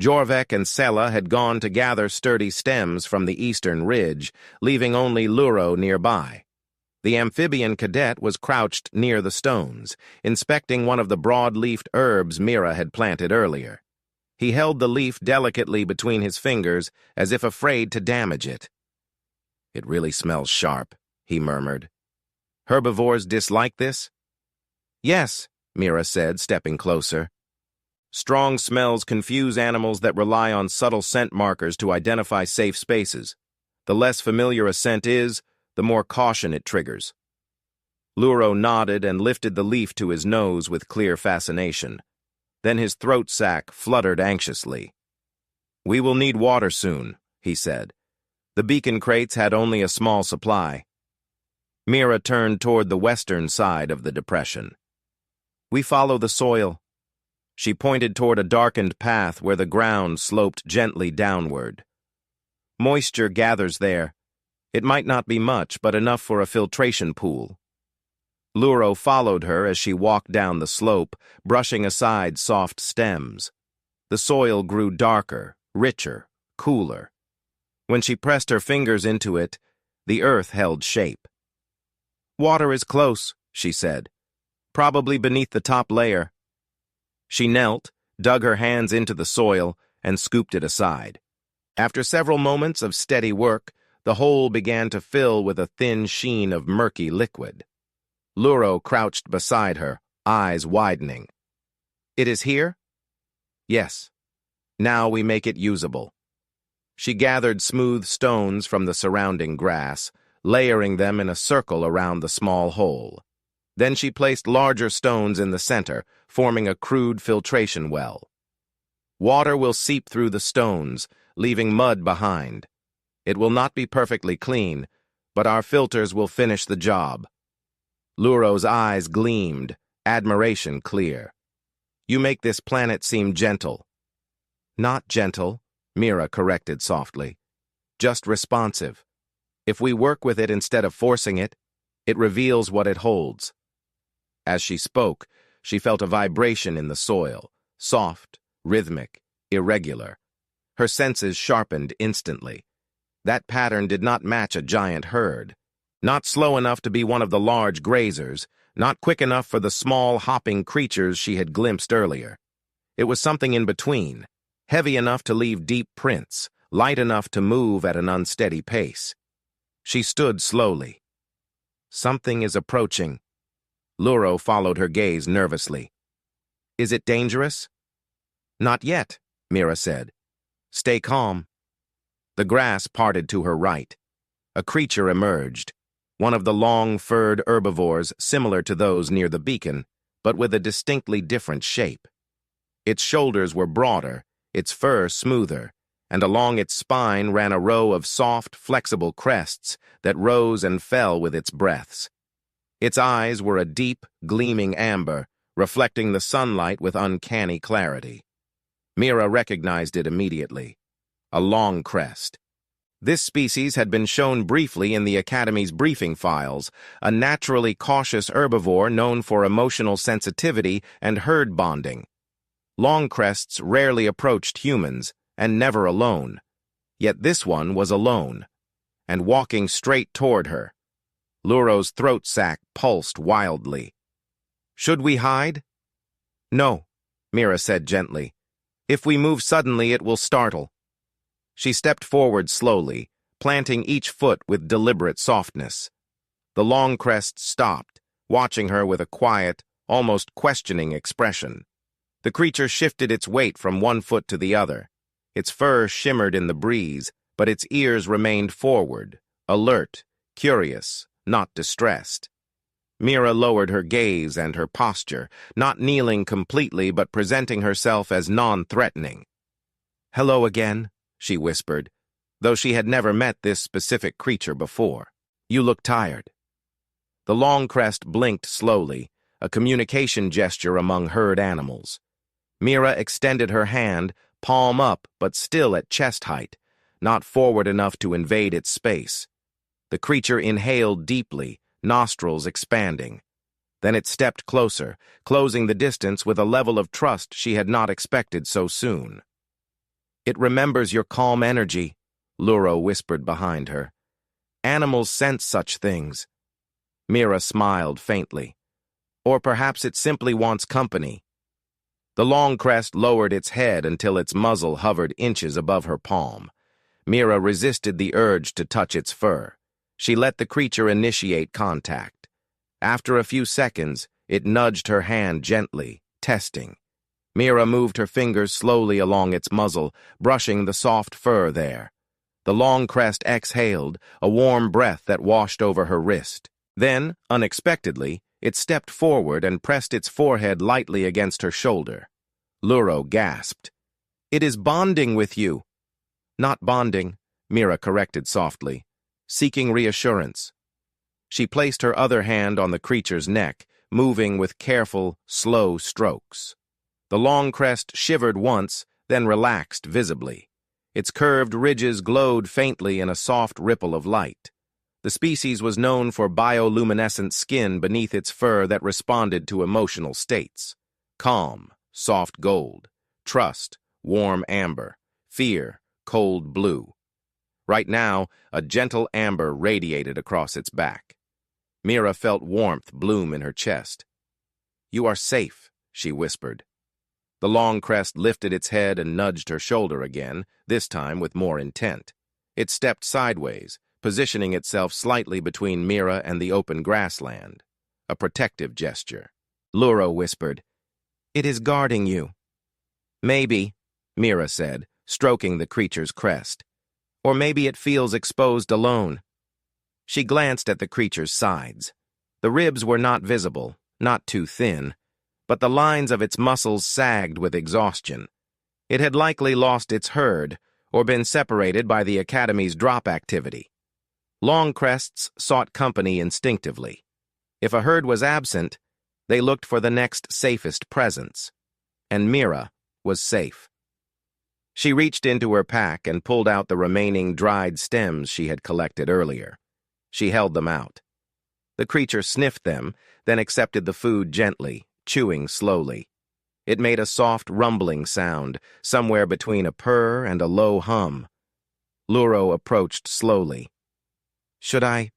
Jorvek and Sela had gone to gather sturdy stems from the eastern ridge, leaving only Luro nearby. The amphibian cadet was crouched near the stones, inspecting one of the broad-leafed herbs Mira had planted earlier. He held the leaf delicately between his fingers, as if afraid to damage it. "It really smells sharp," he murmured. "Herbivores dislike this?" "Yes," Mira said, stepping closer. "Strong smells confuse animals that rely on subtle scent markers to identify safe spaces. The less familiar a scent is, the more caution it triggers." Luro nodded and lifted the leaf to his nose with clear fascination. Then his throat sac fluttered anxiously. "We will need water soon," he said. The beacon crates had only a small supply. Mira turned toward the western side of the depression. "We follow the soil." She pointed toward a darkened path where the ground sloped gently downward. "Moisture gathers there. It might not be much, but enough for a filtration pool." Luro followed her as she walked down the slope, brushing aside soft stems. The soil grew darker, richer, cooler. When she pressed her fingers into it, the earth held shape. "Water is close," she said. "Probably beneath the top layer." She knelt, dug her hands into the soil, and scooped it aside. After several moments of steady work, the hole began to fill with a thin sheen of murky liquid. Luro crouched beside her, eyes widening. "It is here?" "Yes. Now we make it usable." She gathered smooth stones from the surrounding grass, layering them in a circle around the small hole. Then she placed larger stones in the center, forming a crude filtration well. Water will seep through the stones, leaving mud behind. It will not be perfectly clean, but our filters will finish the job. Luro's eyes gleamed, admiration clear. "You make this planet seem gentle." "Not gentle," Mira corrected softly. "Just responsive. If we work with it instead of forcing it, it reveals what it holds." As she spoke, she felt a vibration in the soil, soft, rhythmic, irregular. Her senses sharpened instantly. That pattern did not match a giant herd. Not slow enough to be one of the large grazers, not quick enough for the small, hopping creatures she had glimpsed earlier. It was something in between, heavy enough to leave deep prints, light enough to move at an unsteady pace. She stood slowly. "Something is approaching." Luro followed her gaze nervously. "Is it dangerous?" "Not yet," Mira said. "Stay calm." The grass parted to her right. A creature emerged, one of the long-furred herbivores similar to those near the beacon, but with a distinctly different shape. Its shoulders were broader, its fur smoother, and along its spine ran a row of soft, flexible crests that rose and fell with its breaths. Its eyes were a deep, gleaming amber, reflecting the sunlight with uncanny clarity. Mira recognized it immediately. A long crest. This species had been shown briefly in the Academy's briefing files, a naturally cautious herbivore known for emotional sensitivity and herd bonding. Longcrests rarely approached humans, and never alone. Yet this one was alone, and walking straight toward her. Luro's throat sac pulsed wildly. "Should we hide?" "No," Mira said gently. "If we move suddenly, it will startle." She stepped forward slowly, planting each foot with deliberate softness. The Longcrest stopped, watching her with a quiet, almost questioning expression. The creature shifted its weight from one foot to the other. Its fur shimmered in the breeze, but its ears remained forward, alert, curious, not distressed. Mira lowered her gaze and her posture, not kneeling completely but presenting herself as non-threatening. "Hello again," she whispered, though she had never met this specific creature before. "You look tired." The Longcrest blinked slowly, a communication gesture among herd animals. Mira extended her hand, palm up but still at chest height, not forward enough to invade its space. The creature inhaled deeply, nostrils expanding. Then it stepped closer, closing the distance with a level of trust she had not expected so soon. "It remembers your calm energy," Luro whispered behind her. "Animals sense such things." Mira smiled faintly. "Or perhaps it simply wants company." The Longcrest lowered its head until its muzzle hovered inches above her palm. Mira resisted the urge to touch its fur. She let the creature initiate contact. After a few seconds, it nudged her hand gently, testing. Mira moved her fingers slowly along its muzzle, brushing the soft fur there. The Longcrest exhaled, a warm breath that washed over her wrist. Then, unexpectedly, it stepped forward and pressed its forehead lightly against her shoulder. Luro gasped. "It is bonding with you." "Not bonding," Mira corrected softly. "Seeking reassurance." She placed her other hand on the creature's neck, moving with careful, slow strokes. The Longcrest shivered once, then relaxed visibly. Its curved ridges glowed faintly in a soft ripple of light. The species was known for bioluminescent skin beneath its fur that responded to emotional states. Calm, soft gold; trust, warm amber; fear, cold blue. Right now, a gentle amber radiated across its back. Mira felt warmth bloom in her chest. "You are safe," she whispered. The Longcrest lifted its head and nudged her shoulder again, this time with more intent. It stepped sideways, positioning itself slightly between Mira and the open grassland. A protective gesture. Luro whispered, "It is guarding you." "Maybe," Mira said, stroking the creature's crest. "Or maybe it feels exposed alone." She glanced at the creature's sides. The ribs were not visible, not too thin, but the lines of its muscles sagged with exhaustion. It had likely lost its herd, or been separated by the Academy's drop activity. Longcrests sought company instinctively. If a herd was absent, they looked for the next safest presence. And Mira was safe. She reached into her pack and pulled out the remaining dried stems she had collected earlier. She held them out. The creature sniffed them, then accepted the food gently, chewing slowly. It made a soft rumbling sound, somewhere between a purr and a low hum. Luro approached slowly. "Should I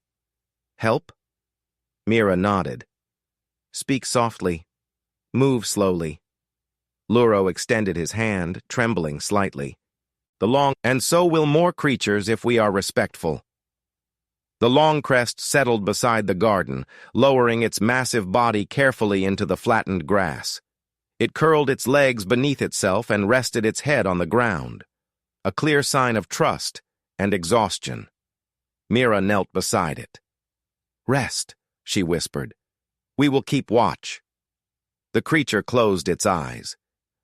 help?" Mira nodded. "Speak softly. Move slowly." Luro extended his hand, trembling slightly. "And so will more creatures if we are respectful." The Longcrest settled beside the garden, lowering its massive body carefully into the flattened grass. It curled its legs beneath itself and rested its head on the ground. A clear sign of trust and exhaustion. Mira knelt beside it. "Rest," she whispered. "We will keep watch." The creature closed its eyes.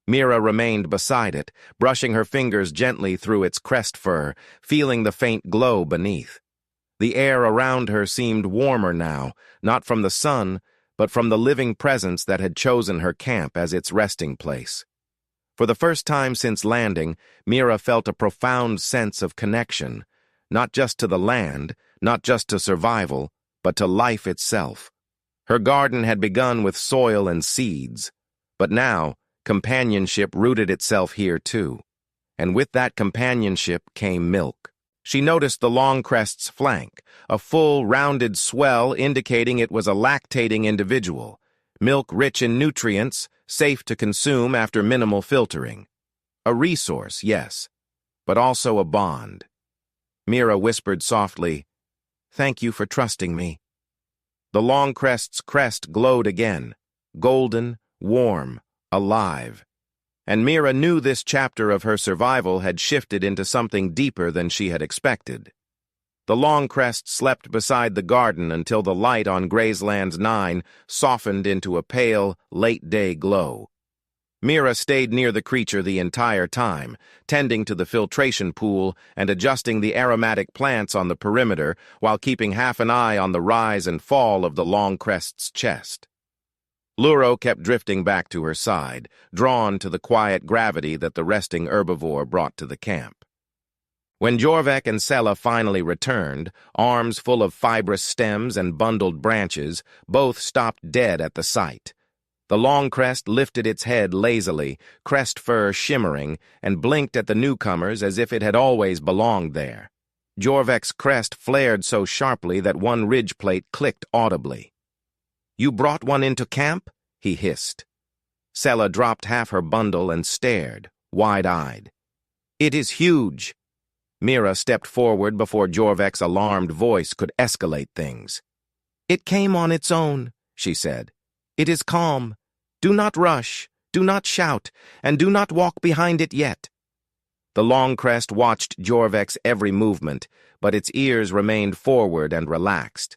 Mira remained beside it, brushing her fingers gently through its crest fur, feeling the faint glow beneath. The air around her seemed warmer now, not from the sun, but from the living presence that had chosen her camp as its resting place. For the first time since landing, Mira felt a profound sense of connection, not just to the land, not just to survival, but to life itself. Her garden had begun with soil and seeds, but now companionship rooted itself here too. And with that companionship came milk. She noticed the longcrest's flank, a full, rounded swell indicating it was a lactating individual, milk rich in nutrients, safe to consume after minimal filtering. A resource, yes, but also a bond. Mira whispered softly, "Thank you for trusting me." The longcrest's crest glowed again, golden, warm, alive. And Mira knew this chapter of her survival had shifted into something deeper than she had expected. The longcrest slept beside the garden until the light on Graysland's 9 softened into a pale, late-day glow. Mira stayed near the creature the entire time, tending to the filtration pool and adjusting the aromatic plants on the perimeter while keeping half an eye on the rise and fall of the longcrest's chest. Luro kept drifting back to her side, drawn to the quiet gravity that the resting herbivore brought to the camp. When Jorvek and Sela finally returned, arms full of fibrous stems and bundled branches, both stopped dead at the sight. The longcrest lifted its head lazily, crest fur shimmering, and blinked at the newcomers as if it had always belonged there. Jorvek's crest flared so sharply that one ridge plate clicked audibly. "You brought one into camp?" he hissed. Sela dropped half her bundle and stared, wide-eyed. "It is huge." Mira stepped forward before Jorvek's alarmed voice could escalate things. "It came on its own," she said. "It is calm. Do not rush, do not shout, and do not walk behind it yet." The longcrest watched Jorvek's every movement, but its ears remained forward and relaxed.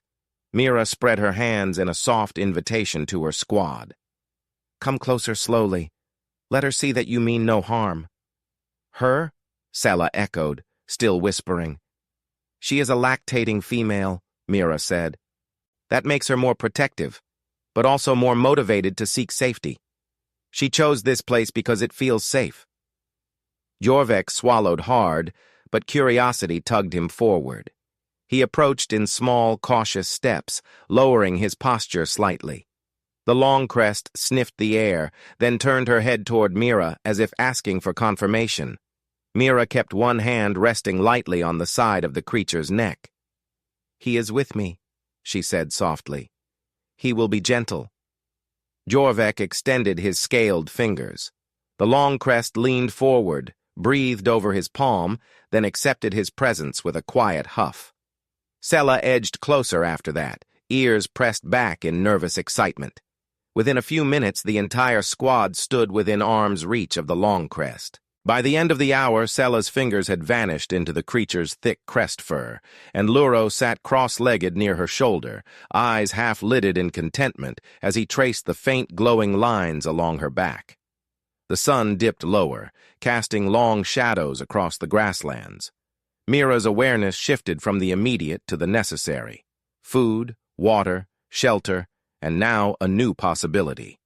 Mira spread her hands in a soft invitation to her squad. "Come closer slowly. Let her see that you mean no harm." "Her?" Sela echoed, still whispering. "She is a lactating female," Mira said. "That makes her more protective, but also more motivated to seek safety. She chose this place because it feels safe." Jorvek swallowed hard, but curiosity tugged him forward. He approached in small, cautious steps, lowering his posture slightly. The longcrest sniffed the air, then turned her head toward Mira as if asking for confirmation. Mira kept one hand resting lightly on the side of the creature's neck. "He is with me," she said softly. "He will be gentle." Jorvek extended his scaled fingers. The longcrest leaned forward, breathed over his palm, then accepted his presence with a quiet huff. Sela edged closer after that, ears pressed back in nervous excitement. Within a few minutes, the entire squad stood within arm's reach of the longcrest. By the end of the hour, Sela's fingers had vanished into the creature's thick crest fur, and Luro sat cross-legged near her shoulder, eyes half-lidded in contentment as he traced the faint glowing lines along her back. The sun dipped lower, casting long shadows across the grasslands. Mira's awareness shifted from the immediate to the necessary. Food, water, shelter, and now a new possibility.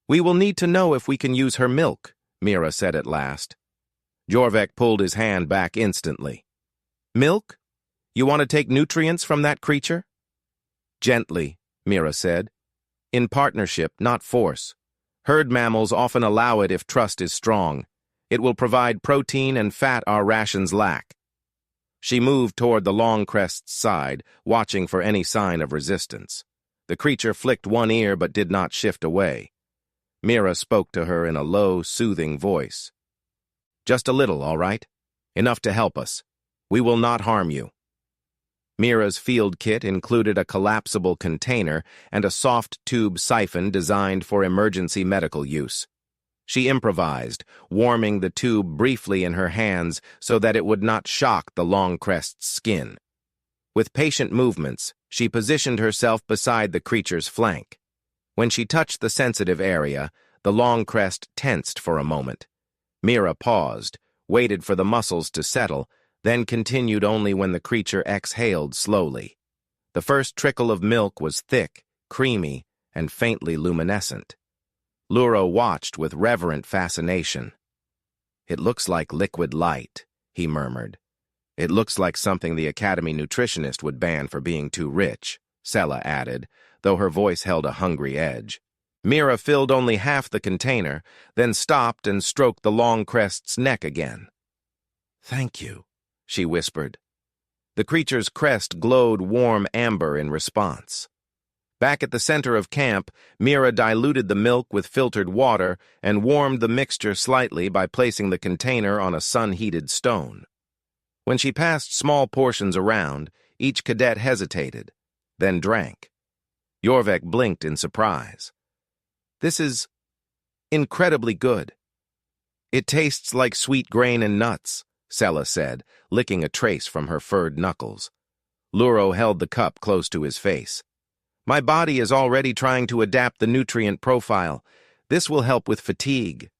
"We will need to know if we can use her milk," Mira said at last. Jorvek pulled his hand back instantly. "Milk? You want to take nutrients from that creature?" "Gently," Mira said. "In partnership, not force. Herd mammals often allow it if trust is strong. It will provide protein and fat our rations lack." She moved toward the longcrest's side, watching for any sign of resistance. The creature flicked one ear but did not shift away. Mira spoke to her in a low, soothing voice. "Just a little, all right? Enough to help us. We will not harm you." Mira's field kit included a collapsible container and a soft tube siphon designed for emergency medical use. She improvised, warming the tube briefly in her hands so that it would not shock the longcrest's skin. With patient movements, she positioned herself beside the creature's flank. When she touched the sensitive area, the longcrest tensed for a moment. Mira paused, waited for the muscles to settle, then continued only when the creature exhaled slowly. The first trickle of milk was thick, creamy, and faintly luminescent. Luro watched with reverent fascination. "It looks like liquid light," he murmured. It looks like something the Academy nutritionist would ban for being too rich, Sella added, though her voice held a hungry edge. Mira filled only half the container, then stopped and stroked the long crest's neck again. "Thank you," she whispered. The creature's crest glowed warm amber in response. Back at the center of camp, Mira diluted the milk with filtered water and warmed the mixture slightly by placing the container on a sun-heated stone. When she passed small portions around, each cadet hesitated, then drank. Jorvik blinked in surprise. "This is incredibly good." "It tastes like sweet grain and nuts," Sella said, licking a trace from her furred knuckles. Luro held the cup close to his face. "My body is already trying to adapt the nutrient profile. This will help with fatigue."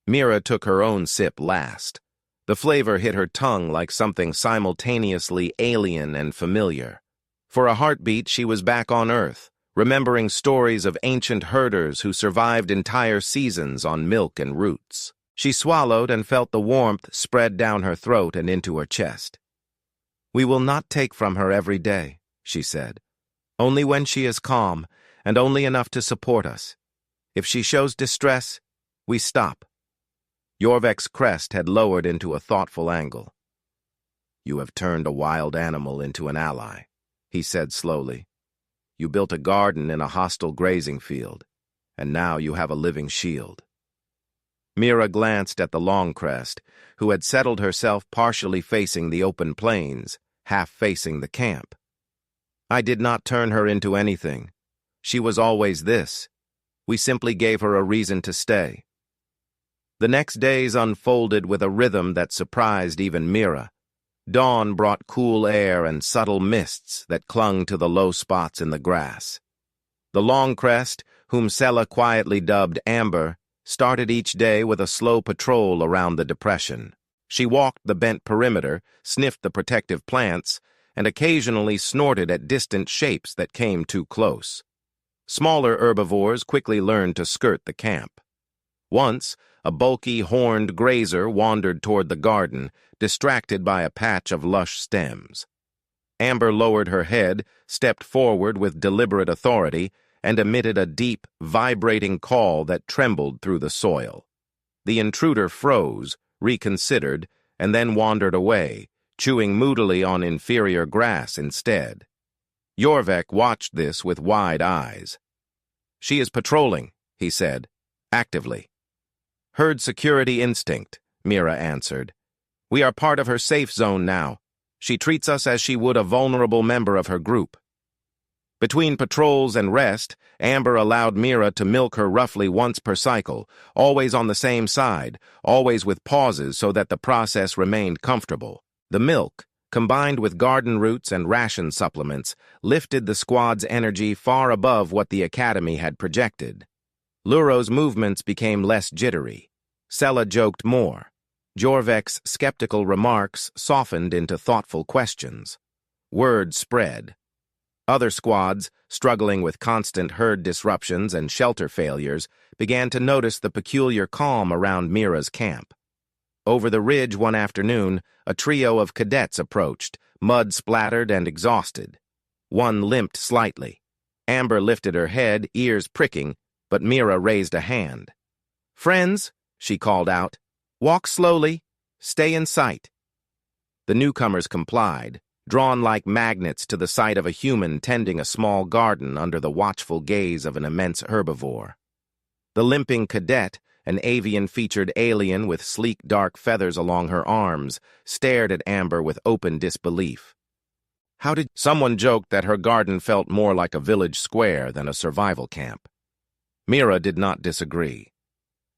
Mira took her own sip last. The flavor hit her tongue like something simultaneously alien and familiar. For a heartbeat, she was back on Earth, remembering stories of ancient herders who survived entire seasons on milk and roots. She swallowed and felt the warmth spread down her throat and into her chest. "We will not take from her every day," she said. "Only when she is calm, and only enough to support us. If she shows distress, we stop." Jorvik's crest had lowered into a thoughtful angle. "You have turned a wild animal into an ally," he said slowly. "You built a garden in a hostile grazing field, and now you have a living shield." Mira glanced at the long crest, who had settled herself partially facing the open plains, half facing the camp. "I did not turn her into anything. She was always this. We simply gave her a reason to stay." The next days unfolded with a rhythm that surprised even Mira. Dawn brought cool air and subtle mists that clung to the low spots in the grass. The long crest, whom Sella quietly dubbed Amber, started each day with a slow patrol around the depression. She walked the bent perimeter, sniffed the protective plants, and occasionally snorted at distant shapes that came too close. Smaller herbivores quickly learned to skirt the camp. Once, a bulky, horned grazer wandered toward the garden, distracted by a patch of lush stems. Amber lowered her head, stepped forward with deliberate authority, and emitted a deep, vibrating call that trembled through the soil. The intruder froze, reconsidered, and then wandered away, chewing moodily on inferior grass instead. Jorvik watched this with wide eyes. "She is patrolling," he said, "actively." "Herd security instinct," Mira answered. "We are part of her safe zone now. She treats us as she would a vulnerable member of her group." Between patrols and rest, Amber allowed Mira to milk her roughly once per cycle, always on the same side, always with pauses so that the process remained comfortable. The milk, combined with garden roots and ration supplements, lifted the squad's energy far above what the Academy had projected. Luro's movements became less jittery. Sella joked more. Jorvik's skeptical remarks softened into thoughtful questions. Word spread. Other squads, struggling with constant herd disruptions and shelter failures, began to notice the peculiar calm around Mira's camp. Over the ridge one afternoon, a trio of cadets approached, mud-splattered and exhausted. One limped slightly. Amber lifted her head, ears pricking, but Mira raised a hand. "Friends," she called out, "walk slowly. Stay in sight." The newcomers complied, drawn like magnets to the sight of a human tending a small garden under the watchful gaze of an immense herbivore. The limping cadet, an avian-featured alien with sleek dark feathers along her arms, stared at Amber with open disbelief. Someone joked that her garden felt more like a village square than a survival camp. Mira did not disagree.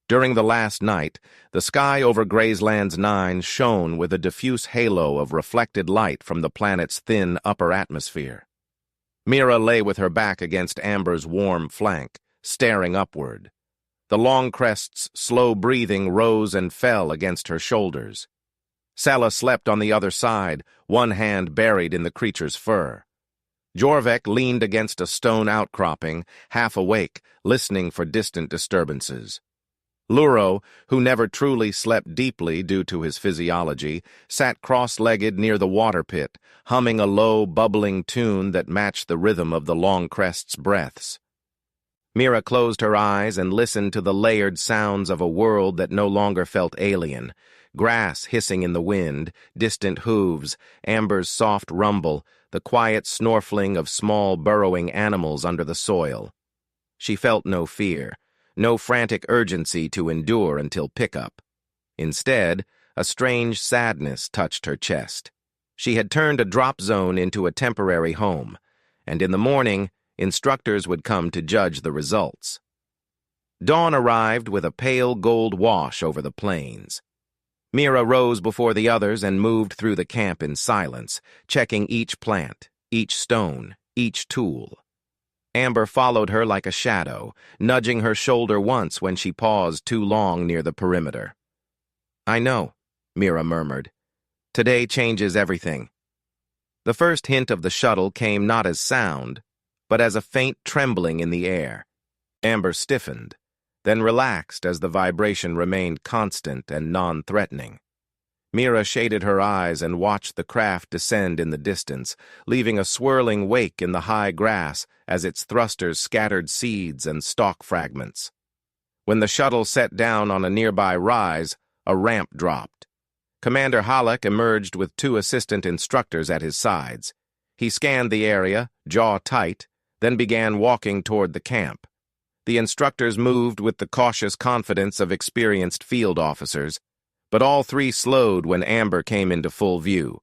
During the last night, the sky over Grayslands 9 shone with a diffuse halo of reflected light from the planet's thin upper atmosphere. Mira lay with her back against Amber's warm flank, staring upward. The long crest's slow breathing rose and fell against her shoulders. Sella slept on the other side, one hand buried in the creature's fur. Jorvik leaned against a stone outcropping, half awake, listening for distant disturbances. Luro, who never truly slept deeply due to his physiology, sat cross-legged near the water pit, humming a low, bubbling tune that matched the rhythm of the Longcrest's breaths. Mira closed her eyes and listened to the layered sounds of a world that no longer felt alien. Grass hissing in the wind, distant hooves, Amber's soft rumble, the quiet snorkeling of small burrowing animals under the soil. She felt no fear, no frantic urgency to endure until pickup. Instead, a strange sadness touched her chest. She had turned a drop zone into a temporary home, and in the morning, instructors would come to judge the results. Dawn arrived with a pale gold wash over the plains. Mira rose before the others and moved through the camp in silence, checking each plant, each stone, each tool. Amber followed her like a shadow, nudging her shoulder once when she paused too long near the perimeter. "I know," Mira murmured. "Today changes everything." The first hint of the shuttle came not as sound, but as a faint trembling in the air. Amber stiffened, then relaxed as the vibration remained constant and non-threatening. Mira shaded her eyes and watched the craft descend in the distance, leaving a swirling wake in the high grass as its thrusters scattered seeds and stalk fragments. When the shuttle set down on a nearby rise, a ramp dropped. Commander Halleck emerged with 2 assistant instructors at his sides. He scanned the area, jaw tight, then began walking toward the camp. The instructors moved with the cautious confidence of experienced field officers, but all 3 slowed when Amber came into full view.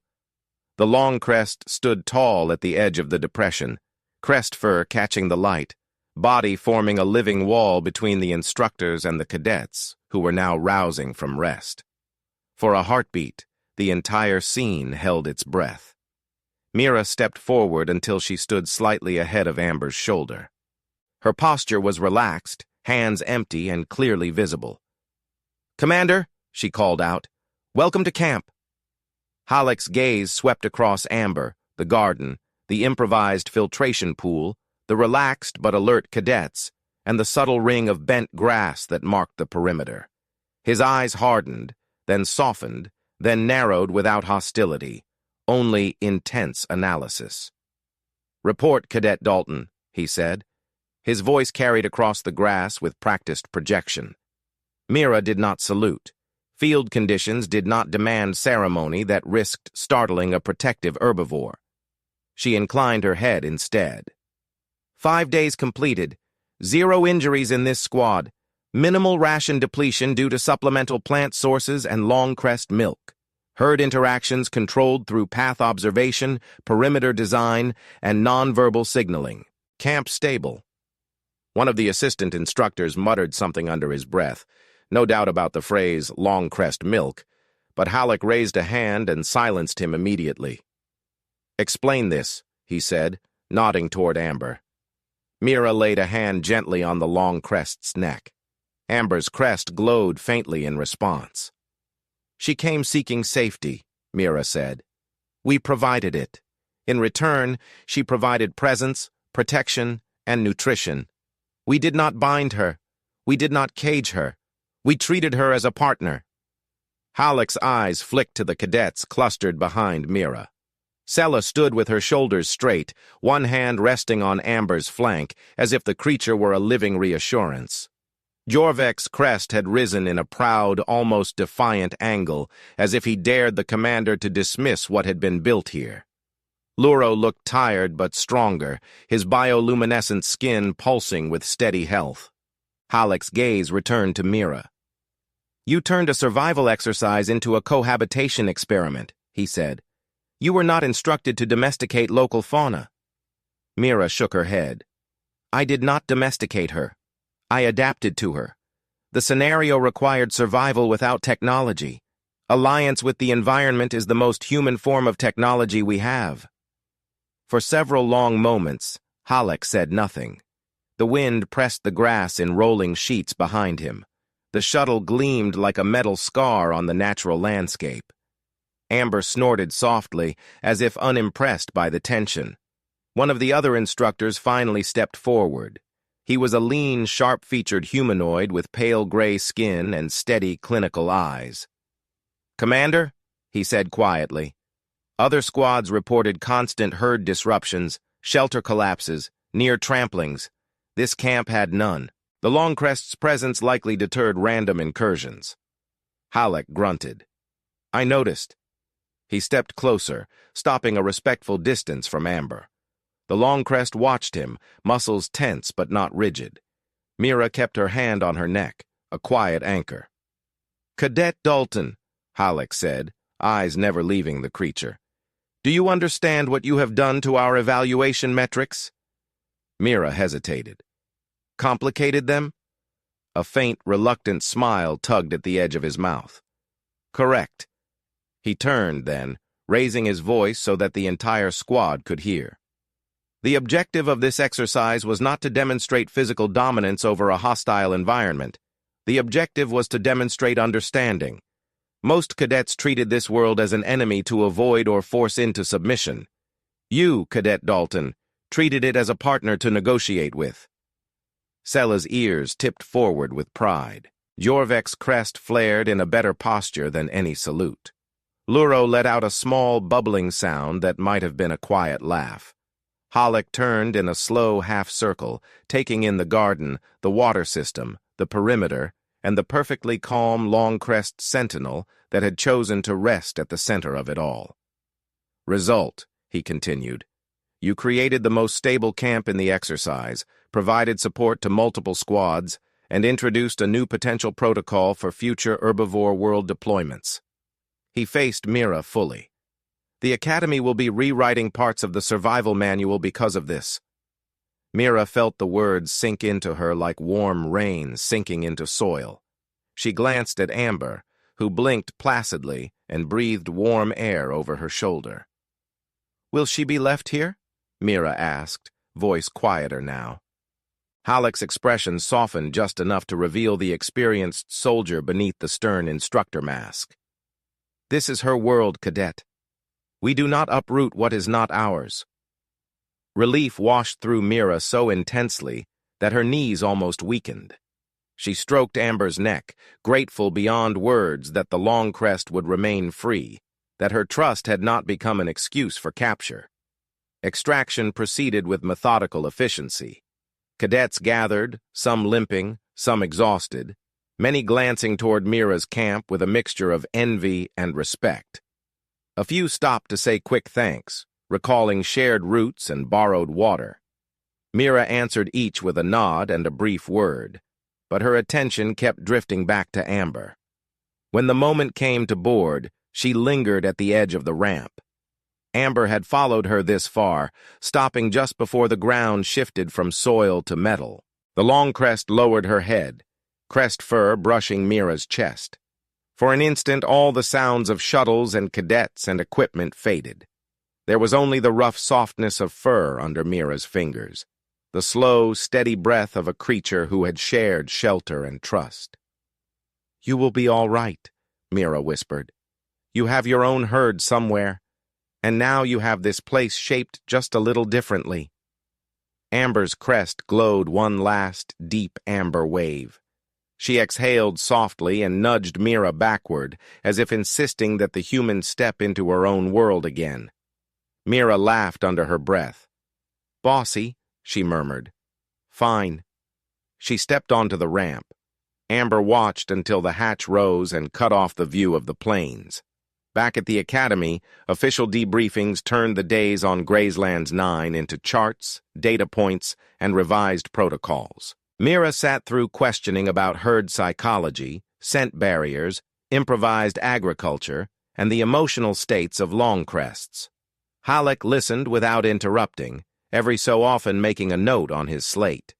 The Longcrest stood tall at the edge of the depression, crest fur catching the light, body forming a living wall between the instructors and the cadets, who were now rousing from rest. For a heartbeat, the entire scene held its breath. Mira stepped forward until she stood slightly ahead of Amber's shoulder. Her posture was relaxed, hands empty and clearly visible. "Commander," she called out, "welcome to camp." Halleck's gaze swept across Amber, the garden, the improvised filtration pool, the relaxed but alert cadets, and the subtle ring of bent grass that marked the perimeter. His eyes hardened, then softened, then narrowed without hostility, only intense analysis. "Report, Cadet Dalton," he said. His voice carried across the grass with practiced projection. Mira did not salute. Field conditions did not demand ceremony that risked startling a protective herbivore. She inclined her head instead. 5 days completed. 0 injuries in this squad. Minimal ration depletion due to supplemental plant sources and Longcrest milk. Herd interactions controlled through path observation, perimeter design, and nonverbal signaling. Camp stable. One of the assistant instructors muttered something under his breath, no doubt about the phrase Longcrest milk, but Halleck raised a hand and silenced him immediately. "Explain this," he said, nodding toward Amber. Mira laid a hand gently on the Longcrest's neck. Amber's crest glowed faintly in response. "She came seeking safety," Mira said. "We provided it. In return, she provided presence, protection, and nutrition. We did not bind her. We did not cage her. We treated her as a partner." Halleck's eyes flicked to the cadets clustered behind Mira. Sella stood with her shoulders straight, one hand resting on Amber's flank, as if the creature were a living reassurance. Jorvek's crest had risen in a proud, almost defiant angle, as if he dared the commander to dismiss what had been built here. Luro looked tired but stronger, his bioluminescent skin pulsing with steady health. Halleck's gaze returned to Mira. "You turned a survival exercise into a cohabitation experiment," he said. "You were not instructed to domesticate local fauna." Mira shook her head. "I did not domesticate her. I adapted to her. The scenario required survival without technology. Alliance with the environment is the most human form of technology we have." For several long moments, Halleck said nothing. The wind pressed the grass in rolling sheets behind him. The shuttle gleamed like a metal scar on the natural landscape. Amber snorted softly, as if unimpressed by the tension. One of the other instructors finally stepped forward. He was a lean, sharp-featured humanoid with pale gray skin and steady, clinical eyes. "Commander," he said quietly. Other squads reported constant herd disruptions, shelter collapses, near tramplings. This camp had none. The Longcrest's presence likely deterred random incursions. Halleck grunted. "I noticed." He stepped closer, stopping a respectful distance from Amber. The Longcrest watched him, muscles tense but not rigid. Mira kept her hand on her neck, a quiet anchor. "Cadet Dalton," Halleck said, eyes never leaving the creature. "Do you understand what you have done to our evaluation metrics?" Mira hesitated. "Complicated them?" A faint, reluctant smile tugged at the edge of his mouth. "Correct." He turned, then, raising his voice so that the entire squad could hear. "The objective of this exercise was not to demonstrate physical dominance over a hostile environment. The objective was to demonstrate understanding. Most cadets treated this world as an enemy to avoid or force into submission. You, Cadet Dalton, treated it as a partner to negotiate with." Sella's ears tipped forward with pride. Jorvik's crest flared in a better posture than any salute. Luro let out a small, bubbling sound that might have been a quiet laugh. Halleck turned in a slow half-circle, taking in the garden, the water system, the perimeter, and the perfectly calm Longcrest sentinel that had chosen to rest at the center of it all. "Result," he continued. "You created the most stable camp in the exercise, provided support to multiple squads, and introduced a new potential protocol for future herbivore world deployments." He faced Mira fully. "The Academy will be rewriting parts of the survival manual because of this." Mira felt the words sink into her like warm rain sinking into soil. She glanced at Amber, who blinked placidly and breathed warm air over her shoulder. "Will she be left here?" Mira asked, voice quieter now. Halleck's expression softened just enough to reveal the experienced soldier beneath the stern instructor mask. "This is her world, Cadet. We do not uproot what is not ours." Relief washed through Mira so intensely that her knees almost weakened. She stroked Amber's neck, grateful beyond words that the Longcrest would remain free, that her trust had not become an excuse for capture. Extraction proceeded with methodical efficiency. Cadets gathered, some limping, some exhausted, many glancing toward Mira's camp with a mixture of envy and respect. A few stopped to say quick thanks, recalling shared routes and borrowed water. Mira answered each with a nod and a brief word, but her attention kept drifting back to Amber. When the moment came to board, she lingered at the edge of the ramp. Amber had followed her this far, stopping just before the ground shifted from soil to metal. The Longcrest lowered her head, crest fur brushing Mira's chest. For an instant, all the sounds of shuttles and cadets and equipment faded. There was only the rough softness of fur under Mira's fingers, the slow, steady breath of a creature who had shared shelter and trust. "You will be all right," Mira whispered. "You have your own herd somewhere, and now you have this place shaped just a little differently." Amber's crest glowed one last, deep amber wave. She exhaled softly and nudged Mira backward, as if insisting that the human step into her own world again. Mira laughed under her breath. "Bossy," she murmured. "Fine." She stepped onto the ramp. Amber watched until the hatch rose and cut off the view of the plains. Back at the Academy, official debriefings turned the days on Grayslands 9 into charts, data points, and revised protocols. Mira sat through questioning about herd psychology, scent barriers, improvised agriculture, and the emotional states of Longcrests. Halleck listened without interrupting, every so often making a note on his slate.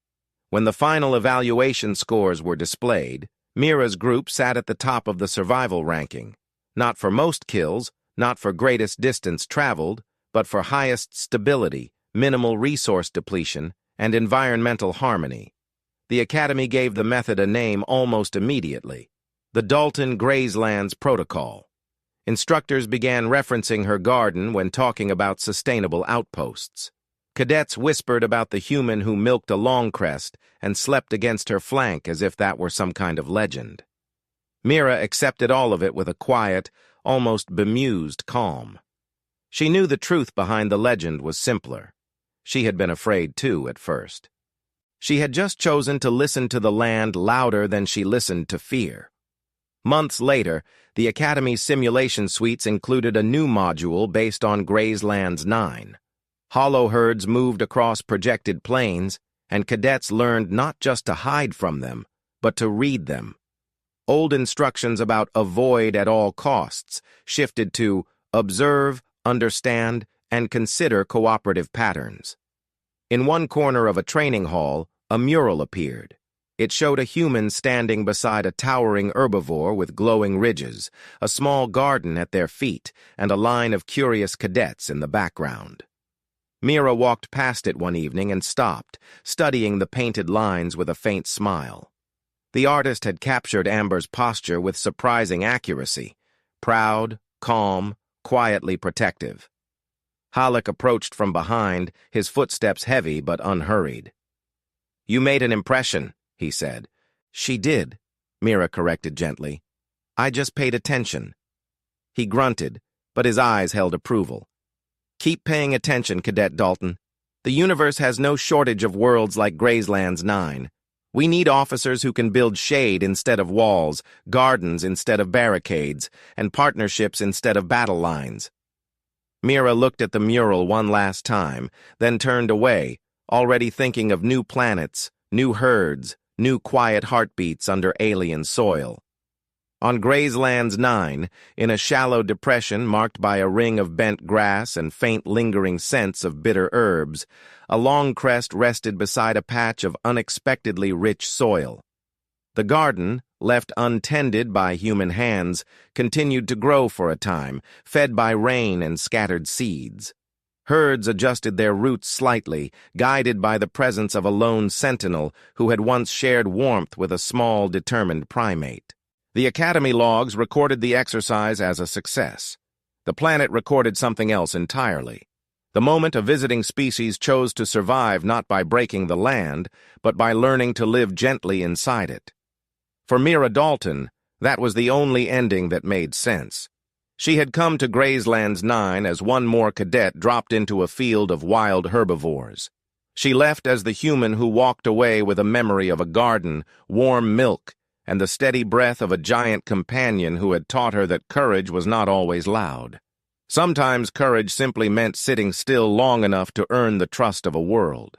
When the final evaluation scores were displayed, Mira's group sat at the top of the survival ranking, not for most kills, not for greatest distance traveled, but for highest stability, minimal resource depletion, and environmental harmony. The Academy gave the method a name almost immediately: the Dalton Grayslands Protocol. Instructors began referencing her garden when talking about sustainable outposts. Cadets whispered about the human who milked a Longcrest and slept against her flank as if that were some kind of legend. Mira accepted all of it with a quiet, almost bemused calm. She knew the truth behind the legend was simpler. She had been afraid too at first. She had just chosen to listen to the land louder than she listened to fear. Months later, the Academy's simulation suites included a new module based on Graysland's 9. Hollow herds moved across projected planes, and cadets learned not just to hide from them, but to read them. Old instructions about avoid at all costs shifted to observe, understand, and consider cooperative patterns. In one corner of a training hall, a mural appeared. It showed a human standing beside a towering herbivore with glowing ridges, a small garden at their feet, and a line of curious cadets in the background. Mira walked past it one evening and stopped, studying the painted lines with a faint smile. The artist had captured Amber's posture with surprising accuracy, proud, calm, quietly protective. Halleck approached from behind, his footsteps heavy but unhurried. "You made an impression," he said. "She did," Mira corrected gently. "I just paid attention." He grunted, but his eyes held approval. "Keep paying attention, Cadet Dalton. The universe has no shortage of worlds like Graysland's 9. We need officers who can build shade instead of walls, gardens instead of barricades, and partnerships instead of battle lines." Mira looked at the mural one last time, then turned away, already thinking of new planets, new herds, new quiet heartbeats under alien soil. On Graysland's 9, in a shallow depression marked by a ring of bent grass and faint lingering scents of bitter herbs, a long crest rested beside a patch of unexpectedly rich soil. The garden, left untended by human hands, continued to grow for a time, fed by rain and scattered seeds. Herds adjusted their roots slightly, guided by the presence of a lone sentinel who had once shared warmth with a small, determined primate. The Academy logs recorded the exercise as a success. The planet recorded something else entirely. The moment a visiting species chose to survive not by breaking the land, but by learning to live gently inside it. For Mira Dalton, that was the only ending that made sense. She had come to Graysland's 9 as one more cadet dropped into a field of wild herbivores. She left as the human who walked away with a memory of a garden, warm milk, and the steady breath of a giant companion who had taught her that courage was not always loud. Sometimes courage simply meant sitting still long enough to earn the trust of a world.